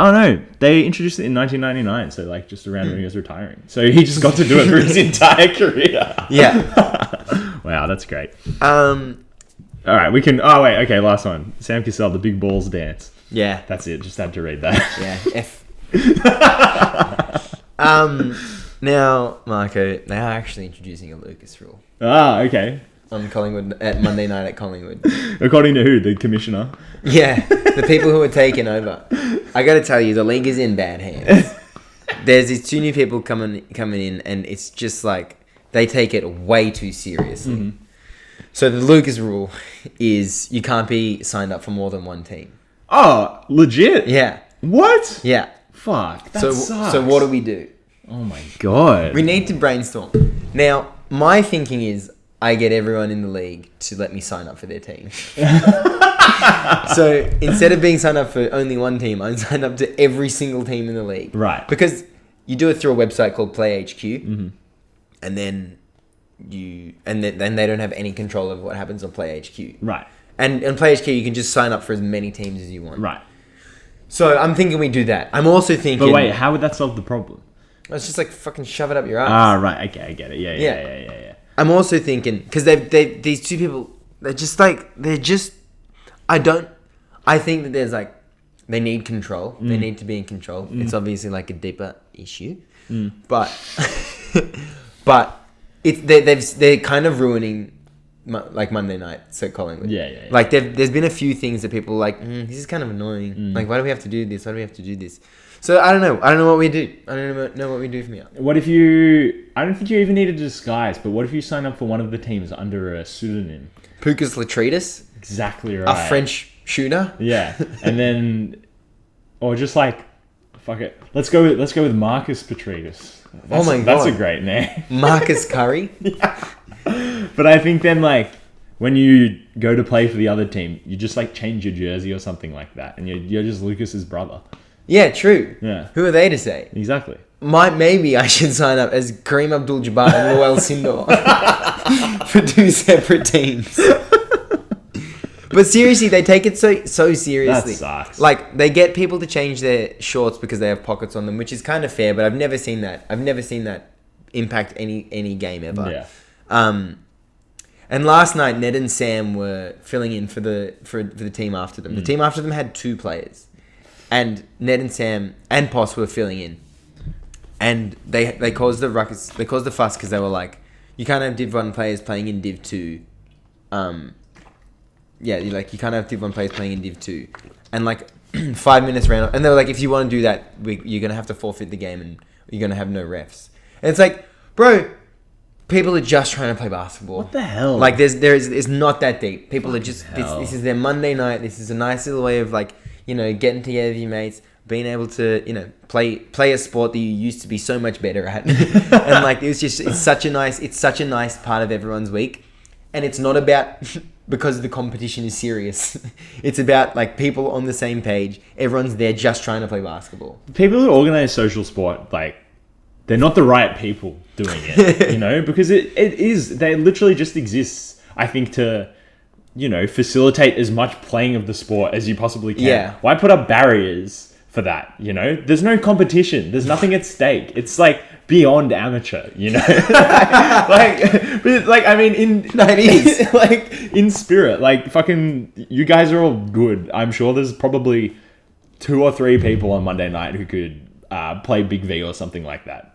they introduced it in 1999. So like just around when he was retiring. So he just got to do it for his entire career. Yeah. Wow, that's great. All right, we can. Oh wait, okay, last one. Sam Cassell, the big balls dance. Yeah. That's it. Just had to read that. Yeah. Now, Marco, they are actually introducing a Lukas rule Okay. on Collingwood at Monday night at Collingwood. According to who? The commissioner. Yeah, the people who are taking over. I got to tell you, the league is in bad hands. There's these 2 new people coming in, and it's just like they take it way too seriously. Mm-hmm. So the Lukas rule is you can't be signed up for more than one team. Oh, legit? Yeah. What? Yeah. Fuck. That So sucks. so what do we do? Oh my god. We need to brainstorm. Now, my thinking is I get everyone in the league to let me sign up for their team. So instead of being signed up for only one team, I'm signed up to every single team in the league. Right. Because you do it through a website called PlayHQ, and then then they don't have any control over what happens on PlayHQ. Right. And on PlayHQ, you can just sign up for as many teams as you want. Right. So I'm thinking we do that. I'm also thinking... But wait, how would that solve the problem? It's just like fucking shove it up your ass. Ah, right. Okay, I get it. Yeah. I'm also thinking... Because these 2 people, I think that there's like... They need control. They need to be in control. It's obviously like a deeper issue. But... but... They're kind of ruining like Monday nights at Collingwood. Yeah. Like there's been a few things that people are like, this is kind of annoying. Like, why do we have to do this? Why do we have to do this? So I don't know. I don't know what we do. I don't know what we do from here. What if you... I don't think you even need a disguise, but what if you sign up for one of the teams under a pseudonym? Pukas Latridis, Exactly right. a French shooter. Yeah. And then... Or just like... Fuck it. Let's go with Marcus Petridis. That's a great name. Marcus Curry. But I think then, like, when you go to play for the other team, you just, like, change your jersey or something like that. And you're just Lucas's brother. Yeah, true. Yeah. Who are they to say? Exactly. Maybe I should sign up as Kareem Abdul-Jabbar and Luel Sindor for 2 separate teams. But seriously, they take it so seriously. That sucks. Like, they get people to change their shorts because they have pockets on them, which is kind of fair, but I've never seen that. I've never seen that impact any game ever. Yeah. And last night, Ned and Sam were filling in for the team after them. The team after them had 2 players. And Ned and Sam and Poss were filling in. And they caused the ruckus. They caused the fuss because they were like, you can't have Div 1 players playing in Div 2. You can't have Div 1 players playing in Div 2. And like 5 minutes ran up. And they were like, if you want to do that, you're going to have to forfeit the game and you're going to have no refs. And it's like, bro, people are just trying to play basketball. What the hell? Like, it's not that deep. People are just, hell. this is their Monday night. This is a nice little way of like, getting together with your mates, being able to, play a sport that you used to be so much better at. And like, it's such a nice part of everyone's week. And it's not about, because the competition is serious. It's about like people on the same page. Everyone's there just trying to play basketball. People who organize social sport, like, they're not the right people doing it, because they literally just exists, I think, to, facilitate as much playing of the sport as you possibly can. Yeah. Why put up barriers for that, There's no competition. There's nothing at stake. It's like beyond amateur, it is. Like, in spirit, like, fucking, you guys are all good. I'm sure there's probably 2 or 3 people on Monday night who could play Big V or something like that,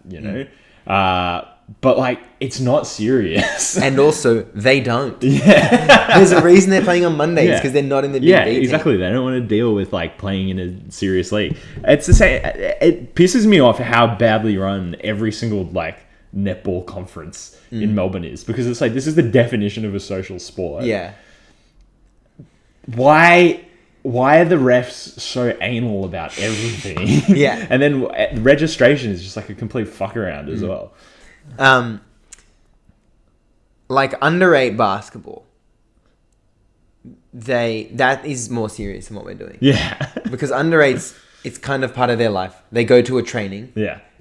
but like, it's not serious. And also, they don't. Yeah. There's a reason they're playing on Mondays, because they're not in the Big V team. Exactly. They don't want to deal with like playing in a serious league. It's the same. It pisses me off how badly run every single like netball conference in Melbourne is, because it's like, this is the definition of a social sport. Yeah. Why are the refs so anal about everything? Yeah. And then registration is just like a complete fuck around as well. Like under 8 basketball, that is more serious than what we're doing. Yeah. Because under 8's, it's kind of part of their life. They go to a training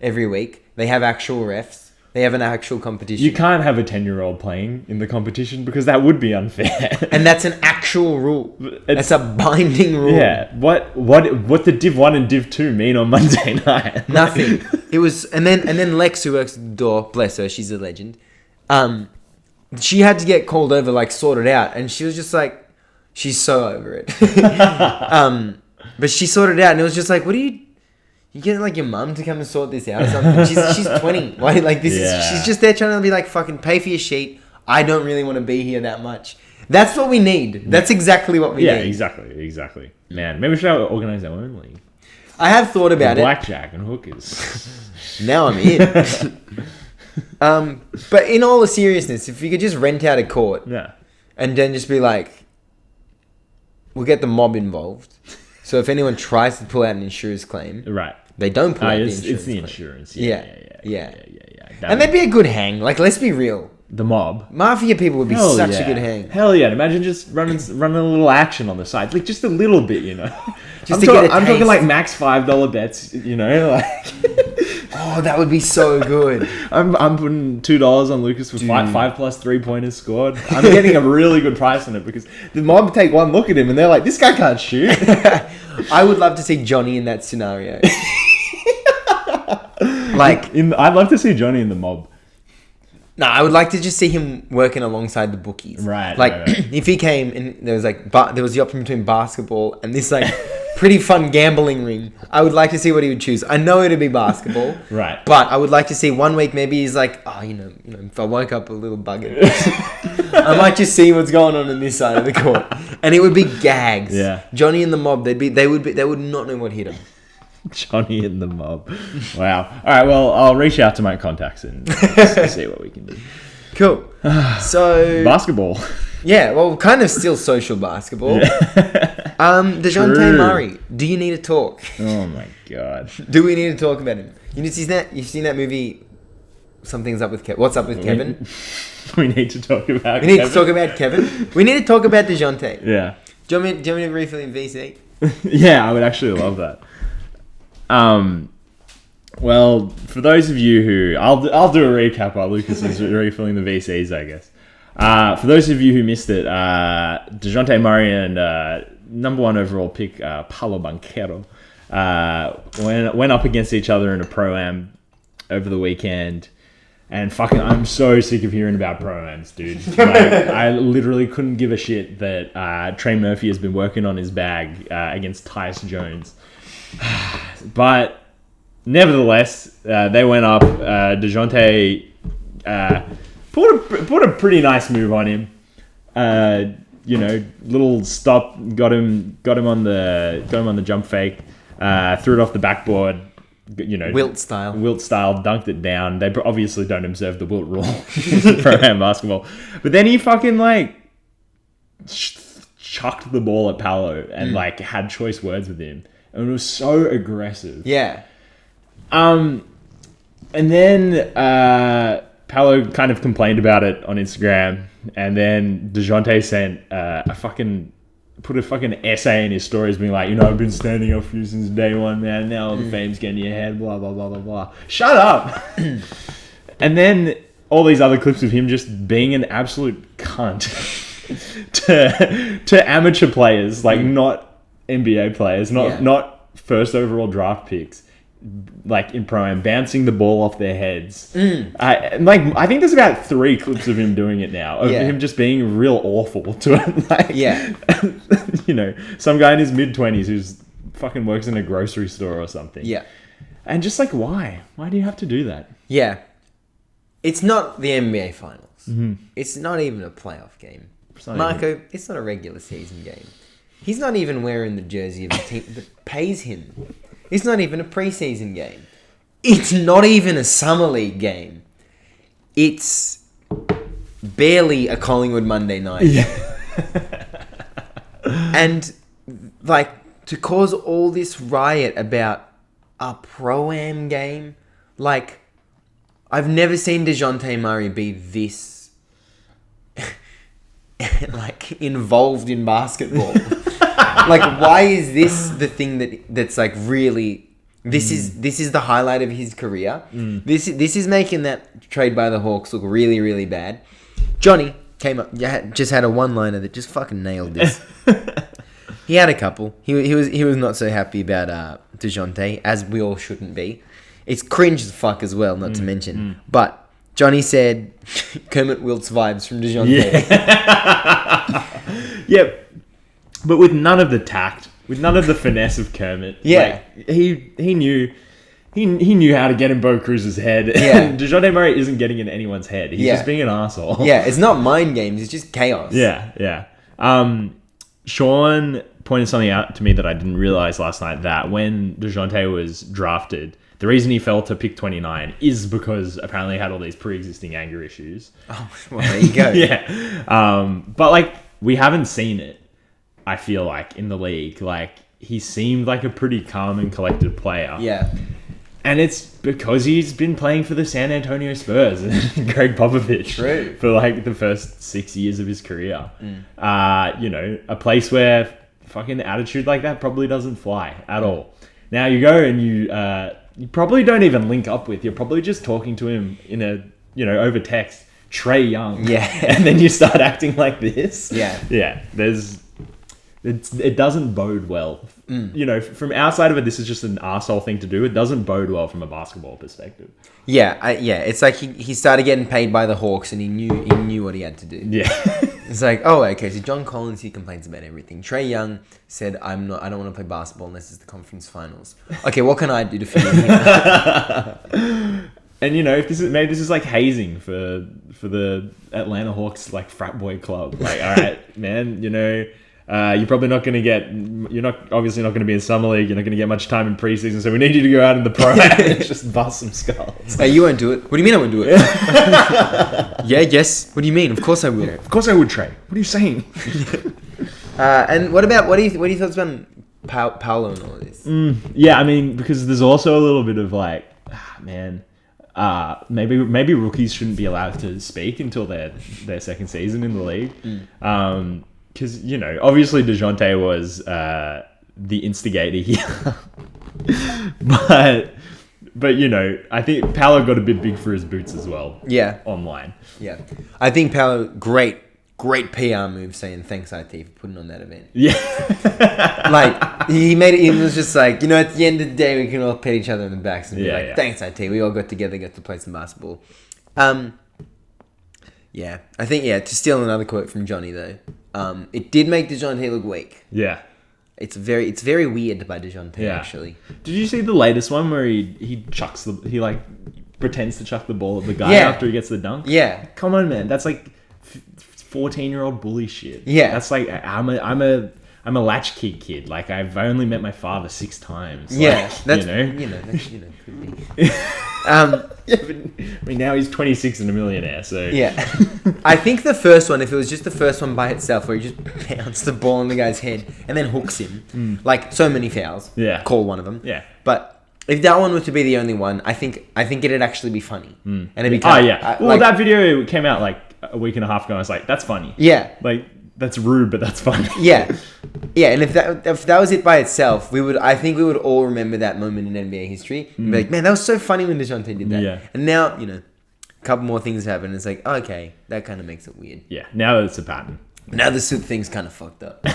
every week. They have actual refs. They have an actual competition. You can't have a 10-year-old playing in the competition because that would be unfair. And that's an actual rule. It's a binding rule. Yeah. What did Div 1 and Div 2 mean on Monday night? Nothing. It was, and then Lex, who works at the door, bless her, she's a legend. She had to get called over, like, sorted out, and she was just like, she's so over it. But she sorted it out, and it was just like, what do you get like your mum to come and sort this out or something? She's 20. Why, like, she's just there trying to be like, fucking pay for your sheet. I don't really want to be here that much. That's what we need. That's exactly what we need. Yeah, exactly. Man, maybe we should organize our own league. I have thought about it. Blackjack and hookers. Now I'm in. But in all the seriousness, if you could just rent out a court, and then just be like, we'll get the mob involved. So if anyone tries to pull out an insurance claim, they don't pull out the insurance. It's the claim. insurance. Yeah. And they'd be a good hang. Like, let's be real. The mob. Mafia people would be such a good hang. Hell yeah. Imagine just running a little action on the side. Like, just a little bit, Just I'm talking like max $5 bets, like... Oh, that would be so good. I'm putting $2 on Lukas for 5 plus 3-pointers scored. I'm getting a really good price on it because the mob take one look at him and they're like, this guy can't shoot. I would love to see Johnny in that scenario. I'd love to see Johnny in the mob. No, I would like to just see him working alongside the bookies. Right. If he came and there was the option between basketball and this like pretty fun gambling ring, I would like to see what he would choose. I know it'd be basketball. Right. But I would like to see one week maybe he's like, if I woke up a little buggered, I might just see what's going on this side of the court. And it would be gags. Yeah. Johnny and the mob, they would not know what hit him. Johnny in the mob. Wow. All right, well, I'll reach out to my contacts and see what we can do. Cool. So... basketball. Yeah, well, kind of still social basketball. Dejounte Murray, do you need to talk? Oh, my God. Do we need to talk about him? You've seen that movie, Something's Up with Kevin? What's Up with Kevin? We need to talk about Kevin. We need to talk about Kevin. We need to talk about Dejounte. Yeah. Do you want me to refill in VC? Yeah, I would actually love that. Well, for those of you who... I'll do a recap while Lukas is refilling the VCs, I guess. For those of you who missed it, Dejounte Murray and number 1 overall pick Paolo Banchero went up against each other in a pro-am over the weekend. And fucking, I'm so sick of hearing about pro-ams, dude. Like, I literally couldn't give a shit that Trey Murphy has been working on his bag against Tyus Jones. But nevertheless, they went up. Dejounte put a pretty nice move on him. Little stop, got him on the jump fake, threw it off the backboard. Wilt style, dunked it down. They obviously don't observe the Wilt rule in pro-am basketball. But then he fucking chucked the ball at Paolo and had choice words with him. And it was so aggressive. Yeah. And then Paolo kind of complained about it on Instagram. And then Dejounte sent put a fucking essay in his stories being like, I've been standing up for you since day one, man. Now all the fame's getting in your head, blah, blah, blah, blah, blah. Shut up! And then all these other clips of him just being an absolute cunt to amateur players, not NBA players, not first overall draft picks, in pro-am, bouncing the ball off their heads. I think there's about 3 clips of him doing it now, of him just being real awful to it. Some guy in his mid-20s who's fucking works in a grocery store or something. Yeah. And just why? Why do you have to do that? Yeah. It's not the NBA Finals. Mm-hmm. It's not even a playoff game. Marco, it's not a regular season game. He's not even wearing the jersey of the team that pays him. It's not even a preseason game. It's not even a summer league game. It's barely a Collingwood Monday night. Yeah. And to cause all this riot about a pro-am game, I've never seen Dejounte Murray be this involved in basketball. Why is this the thing that's really this is the highlight of his career? This is making that trade by the Hawks look really, really bad. Johnny came up, just had a one-liner that just fucking nailed this. He had a couple. He was not so happy about Dejounte, as we all shouldn't be. It's cringe as fuck as well, not to mention. But Johnny said Kermit Wilt's vibes from Dejounte. Yep. But with none of the tact, with none of the finesse of Kermit. Yeah. He knew how to get in Bo Cruz's head. Yeah. And Dejounte Murray isn't getting in anyone's head. He's just being an asshole. Yeah, it's not mind games, it's just chaos. Yeah. Sean pointed something out to me that I didn't realize last night, that when Dejounte was drafted, the reason he fell to pick 29 is because apparently he had all these pre-existing anger issues. Oh, well, there you go. Yeah. But we haven't seen it. I feel in the league, he seemed like a pretty calm and collected player. Yeah. And it's because he's been playing for the San Antonio Spurs and Greg Popovich. True. For the first 6 years of his career. A place where fucking attitude like that probably doesn't fly at all. Now you go and you probably don't even link up with, you're probably just talking to him in a, over text, Trey Young. Yeah. And then you start acting like this. Yeah. Yeah. It doesn't bode well. From our side of it, this is just an arsehole thing to do. It doesn't bode well from a basketball perspective. Yeah, it's he started getting paid by the Hawks and he knew what he had to do. Yeah. It's okay, so John Collins, he complains about everything. Trey Young said, I don't want to play basketball unless it's the conference finals. Okay, what can I do to fit in here? And if this is hazing for the Atlanta Hawks frat boy club. All right, man, you're probably not going to get, obviously not going to be in summer league. You're not going to get much time in preseason. So we need you to go out in the pro and just bust some skulls. Hey, you won't do it. What do you mean I won't do it? Yes. What do you mean? Of course I will. Yeah, of course I would, Trey. What are you saying? And what are your thoughts about Paolo and all of this? Yeah, because there's also a little bit of maybe rookies shouldn't be allowed to speak until their second season in the league. Because, obviously Dejounte was the instigator here. but But, I think Paolo got a bit big for his boots as well. Yeah. Online. Yeah. I think Paolo, great PR move saying thanks IT for putting on that event. Yeah. Like, he made it, he was just like, at the end of the day, we can all pat each other on the backs and be like, thanks IT, we all got together, got to play some basketball. Yeah. I think, to steal another quote from Johnny though, it did make Dejounte look weak. Yeah. It's very weird by Dejounte, actually. Did you see the latest one where he pretends to chuck the ball at the guy after he gets the dunk? Yeah. Come on, man. That's like 14-year-old bully shit. Yeah. That's like I'm a latchkey kid. Like I've only met my father 6 times. Yeah. Like, That's could be. But now he's 26 and a millionaire. So yeah. I think the first one, if it was just the first one by itself, where he just bounced the ball on the guy's head and then hooks him, like so many fouls. Yeah. Call one of them. Yeah. But if that one were to be the only one, I think it'd actually be funny. And it'd be that video came out like a week and a half ago. I was like, that's funny. Yeah. Like that's rude, but that's funny. Yeah. Yeah, and if that was it by itself, I think we would all remember that moment in NBA history. And be like, man, that was so funny when Dejounte did that. Yeah. And now, a couple more things happen. And it's like, okay, that kind of makes it weird. Yeah. Now it's a pattern. Now the suit thing's kind of fucked up.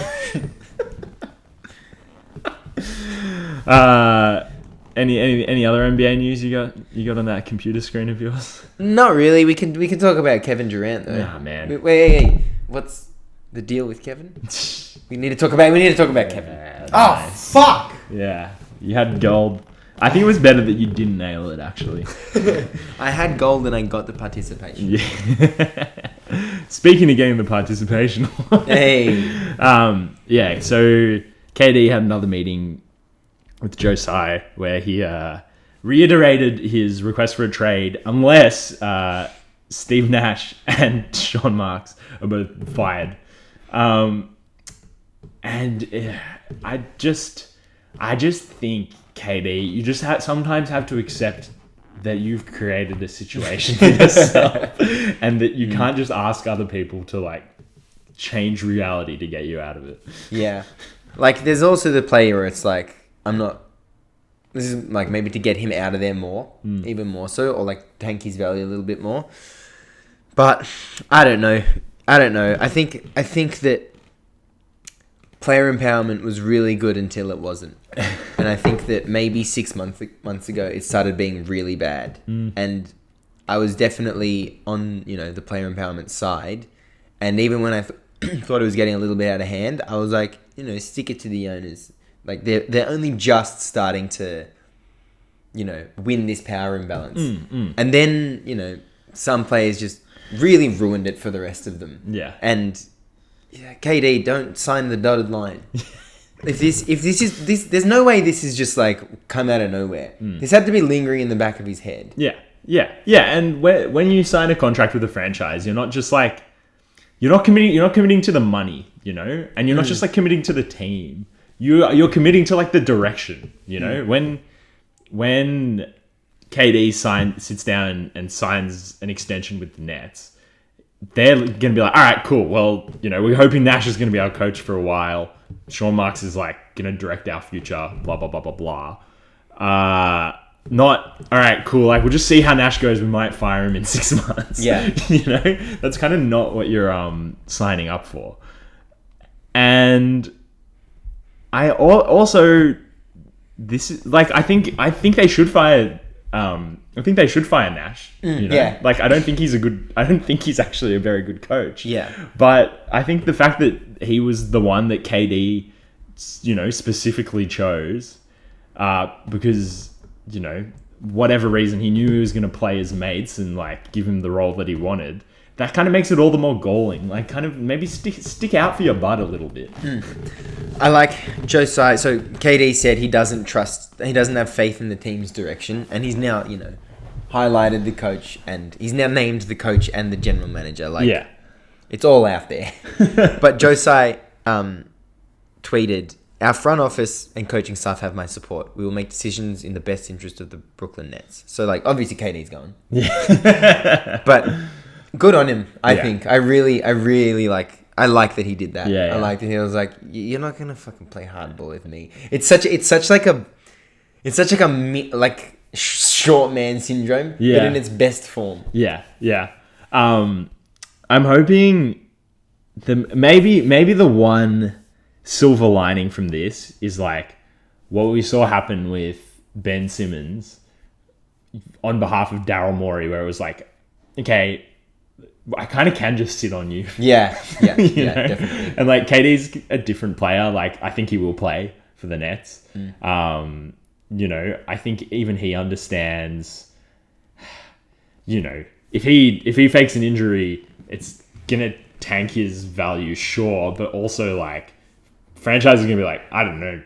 Any other NBA news you got on that computer screen of yours? Not really. We can talk about Kevin Durant though. Nah, man. Wait. What's the deal with Kevin? We need to talk about Kevin. Yeah, Oh, nice. fuck! Yeah. You had gold. I think it was better that you didn't nail it, actually. I had gold and I got the participation. Yeah. Speaking of getting the participation. Hey. Yeah, so KD had another meeting with Josiah where he reiterated his request for a trade unless Steve Nash and Sean Marks are both fired. I just think, KD, you just sometimes have to accept that you've created a situation for yourself and that you can't just ask other people to change reality to get you out of it. Yeah. There's also the play where it's like, this is maybe to get him out of there more, even more so, or tank his value a little bit more. But I don't know. I think that player empowerment was really good until it wasn't. And I think that maybe 6 months ago, it started being really bad. And I was definitely on, the player empowerment side. And even when I thought it was getting a little bit out of hand, I was like, stick it to the owners. They're only just starting to, win this power imbalance. And then, some players just really ruined it for the rest of them. Yeah. And KD, don't sign the dotted line. If this is there's no way this is just come out of nowhere. This had to be lingering in the back of his head. Yeah. And when you sign a contract with a franchise, you're not just you're not committing to the money, and you're not just committing to the team. You're committing to the direction, when KD sits down and signs an extension with the Nets, they're going to be like, all right, cool. Well, we're hoping Nash is going to be our coach for a while. Sean Marks is going to direct our future, blah, blah, blah, blah, blah. Not, all right, cool. We'll just see how Nash goes. We might fire him in 6 months. Yeah. That's kind of not what you're signing up for. And I also, this is I think they should fire. I think they should fire Nash. Yeah. I don't think he's actually a very good coach. Yeah. But I think the fact that he was the one that KD, specifically chose, because, whatever reason he knew he was going to play his mates and give him the role that he wanted. That kind of makes it all the more galling. Kind of maybe stick out for your butt a little bit. I like Josiah. So KD said he doesn't have faith in the team's direction, and he's now, highlighted the coach, and he's now named the coach and the general manager. Yeah, it's all out there. But Josiah tweeted, "Our front office and coaching staff have my support. We will make decisions in the best interest of the Brooklyn Nets." So obviously KD's gone. Yeah, but. Good on him, I think. I really I like that he did that. Yeah. I like that he was like, you're not gonna fucking play hardball with me. It's such like a short man syndrome, but in its best form. Yeah. I'm hoping maybe the one silver lining from this is like what we saw happen with Ben Simmons on behalf of Daryl Morey, where it was like, okay, I kind of can just sit on you. Yeah, know? Definitely. And like KD's a different player. Like I think he will play for the Nets. I think even he understands, if he fakes an injury, it's gonna tank his value, sure, but also like franchises are gonna be like, I don't know.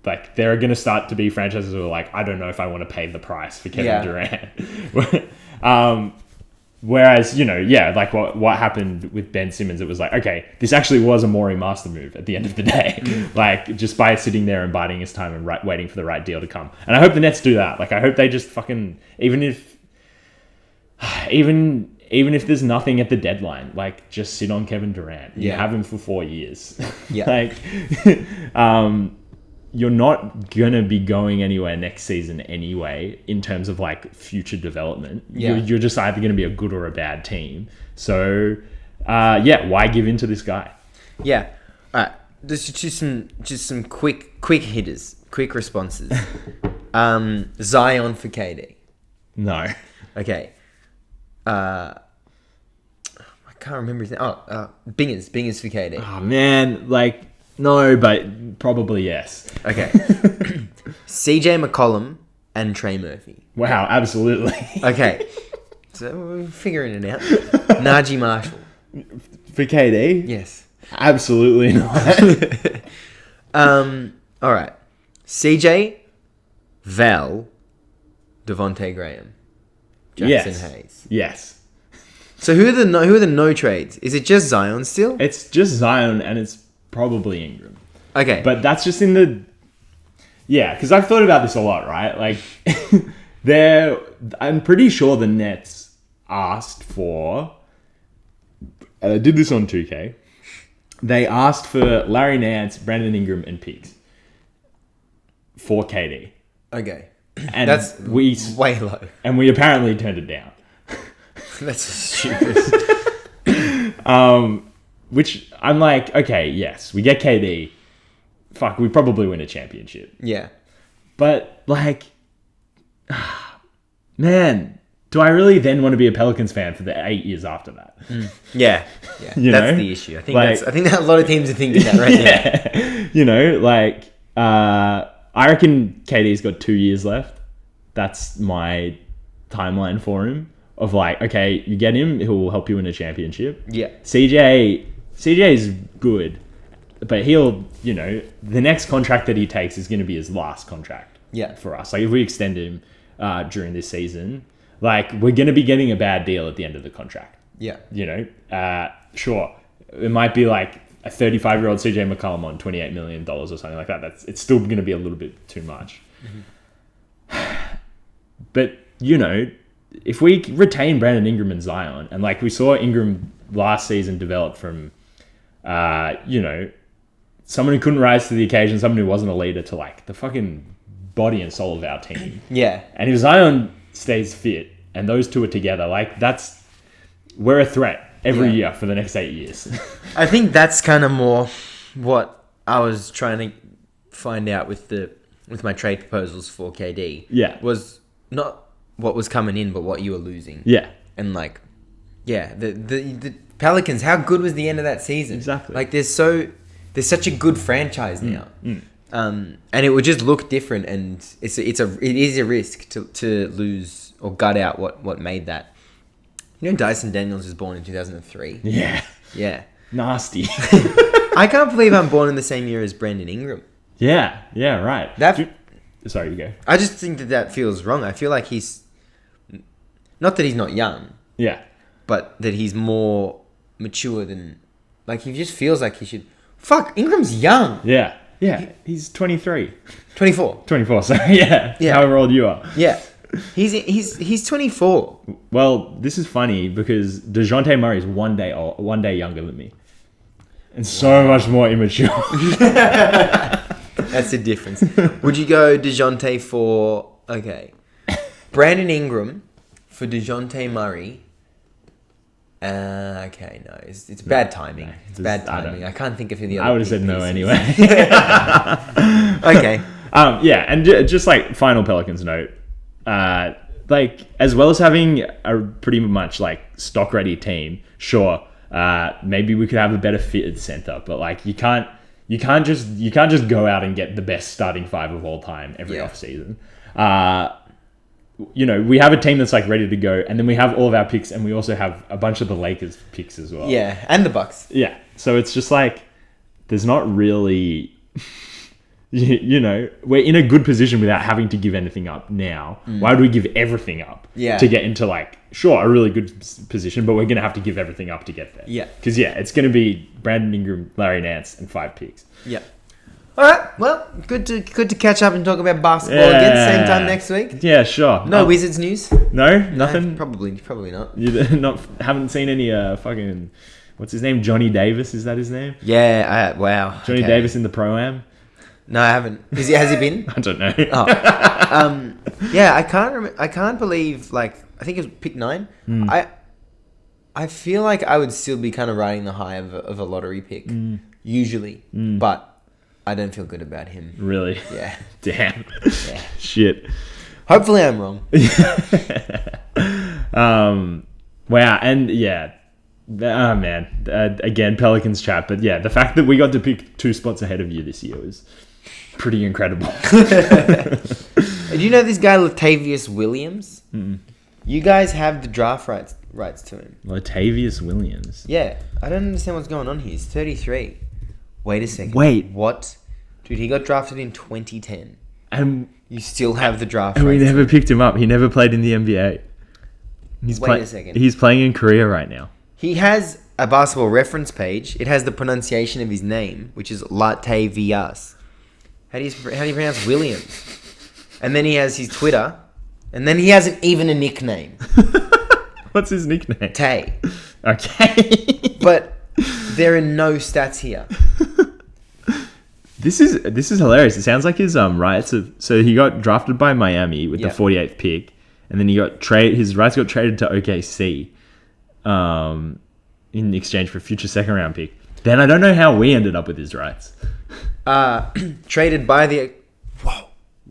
Like, there are going to start to be franchises who are like, I don't know if I want to pay the price for Kevin Durant. Whereas, like what happened with Ben Simmons, it was like, okay, this actually was a Morey master move at the end of the day. Like, just by sitting there and biding his time and waiting for the right deal to come. And I hope the Nets do that. Like, I hope they just fucking, even if there's nothing at the deadline, like, just sit on Kevin Durant. You have him for 4 years. Like, you're not going to be going anywhere next season anyway in terms of like future development. You're just either going to be a good or a bad team. So, why give in to this guy? Yeah. All right. Just some quick hitters, quick responses. Zion for KD. No. Okay. I can't remember his name. Bingers for KD. Oh man, like, no, but probably yes. Okay. CJ McCollum and Trey Murphy. Wow, absolutely. Okay. So we're figuring it out. Najee Marshall. For KD? Yes. Absolutely not. All right. CJ, Val, Devontae Graham, Jackson Hayes. Yes. So who are the no trades? Is it just Zion still? It's just Zion and it's probably Ingram. Okay. But that's just in the... Yeah, because I've thought about this a lot, right? Like, I'm pretty sure the Nets asked for... I did this on 2K. They asked for Larry Nance, Brandon Ingram, and picks for KD. Okay. And that's way low. And we apparently turned it down. That's stupid. Which I'm like, okay, yes, we get KD. Fuck, we probably win a championship. Yeah. But, like, man, do I really then want to be a Pelicans fan for the 8 years after that? Yeah. That's the issue. I think that a lot of teams are thinking that right now. I reckon KD's got 2 years left. That's my timeline for him. Of like, okay, you get him, he'll help you win a championship. Yeah. CJ is good, but he'll, the next contract that he takes is going to be his last contract. Yeah. For us. Like, if we extend him during this season, like, we're going to be getting a bad deal at the end of the contract. Yeah. Sure. It might be like a 35-year-old CJ McCollum on $28 million or something like that. It's still going to be a little bit too much. Mm-hmm. But, if we retain Brandon Ingram and Zion, and like we saw Ingram last season develop from, someone who couldn't rise to the occasion, someone who wasn't a leader, to like the fucking body and soul of our team. Yeah. And if Zion stays fit and those two are together, like we're a threat every year for the next 8 years. I think that's kind of more what I was trying to find out with my trade proposals for KD. Yeah. Was not what was coming in, but what you were losing. Yeah. And like, the Pelicans, how good was the end of that season? Exactly. Like, there's such a good franchise now. And it would just look different, and it is a risk to lose or gut out what made that. Dyson Daniels was born in 2003. Yeah. Yeah. Nasty. I can't believe I'm born in the same year as Brandon Ingram. Yeah. Yeah, right. Sorry, you go. I just think that feels wrong. I feel like not that he's not young. Yeah. But that he's more mature than... Like, he just feels like he should... Fuck, Ingram's young. Yeah. Yeah. He's 23. 24. 24, sorry. Yeah. However old you are. Yeah. He's 24. Well, this is funny because Dejounte Murray is one day younger than me. And so much more immature. That's the difference. Would you go DeJounte for... Okay. Brandon Ingram for Dejounte Murray. Okay, no, it's bad timing. It's bad timing. I can't think of who the other. I would have said no anyway. Okay. Yeah, and just like final Pelicans note, like as well as having a pretty much like stock ready team, sure, maybe we could have a better fitted center, but like you can't just go out and get the best starting five of all time every offseason. You know, we have a team that's like ready to go, and then we have all of our picks, and we also have a bunch of the Lakers picks as well. Yeah, and the Bucks. Yeah, so it's just like there's not really, you know, we're in a good position without having to give anything up now. Why would we give everything up to get into like, sure, a really good position, but we're going to have to give everything up to get there. Yeah. Because, it's going to be Brandon Ingram, Larry Nance, and 5 picks. Yeah. All right. Well, good to catch up and talk about basketball again. Same time next week. Yeah, sure. No Wizards news? No? Nothing? Probably not. You haven't seen any fucking... What's his name? Johnny Davis? Is that his name? Yeah. Wow. Johnny Davis in the Pro-Am? No, I haven't. Has he been? I don't know. Yeah, I can't believe, like, I think it was pick 9. I feel like I would still be kind of riding the high of a lottery pick, usually. But I don't feel good about him. Really? Yeah. Damn. Yeah. Shit. Hopefully I'm wrong. Wow. And yeah. Oh, man. Again, Pelicans chat. But yeah, the fact that we got to pick 2 spots ahead of you this year was pretty incredible. Do you know this guy, Latavius Williams? You guys have the draft rights to him. Latavius Williams. Yeah. I don't understand what's going on here. He's 33. Wait a second. Wait. What? Dude, he got drafted in 2010. And you still have the draft and we rights. never picked him up. He never played in the NBA. Wait a second. He's playing in Korea right now. He has a basketball reference page. It has the pronunciation of his name, which is Latavius. How do you pronounce Williams? And then he has his Twitter. And then he hasn't even a nickname. What's his nickname? Tay. Okay. But there are no stats here. This is hilarious. It sounds like his rights so he got drafted by Miami with the 48th pick, and then his rights got traded to OKC in exchange for a future second round pick. Then I don't know how we ended up with his rights. Traded by the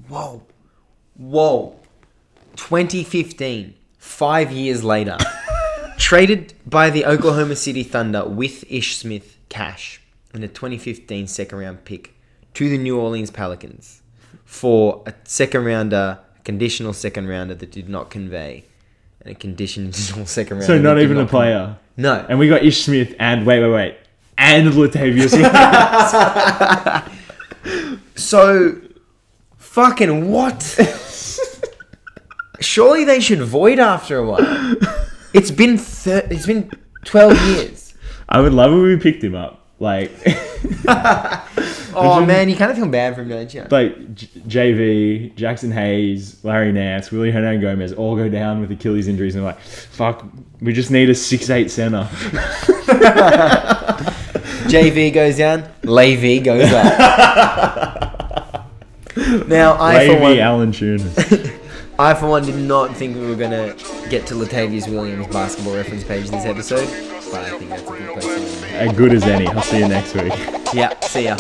Whoa. 2015, 5 years later. Traded by the Oklahoma City Thunder with Ish Smith cash in a 2015 second round pick to the New Orleans Pelicans for a conditional second rounder that did not convey, and a conditional second rounder. So not even a player. No. And we got Ish Smith and wait, and Latavius Williams. So, fucking what? Surely they should void after a while. It's been 12 years. I would love if we picked him up. Like, oh man, you kind of feel bad for him, don't you? Like JV, Jackson Hayes, Larry Nance, Willie Hernan Gomez all go down with Achilles injuries, and they're like, fuck, we just need a 6'8" center. JV goes down, Levy goes up. Now Alan Tunes. I for one did not think we were gonna get to Latavius Williams' basketball reference page this episode, but I think that's a good place to end. As good as any. I'll see you next week. Yeah, see ya.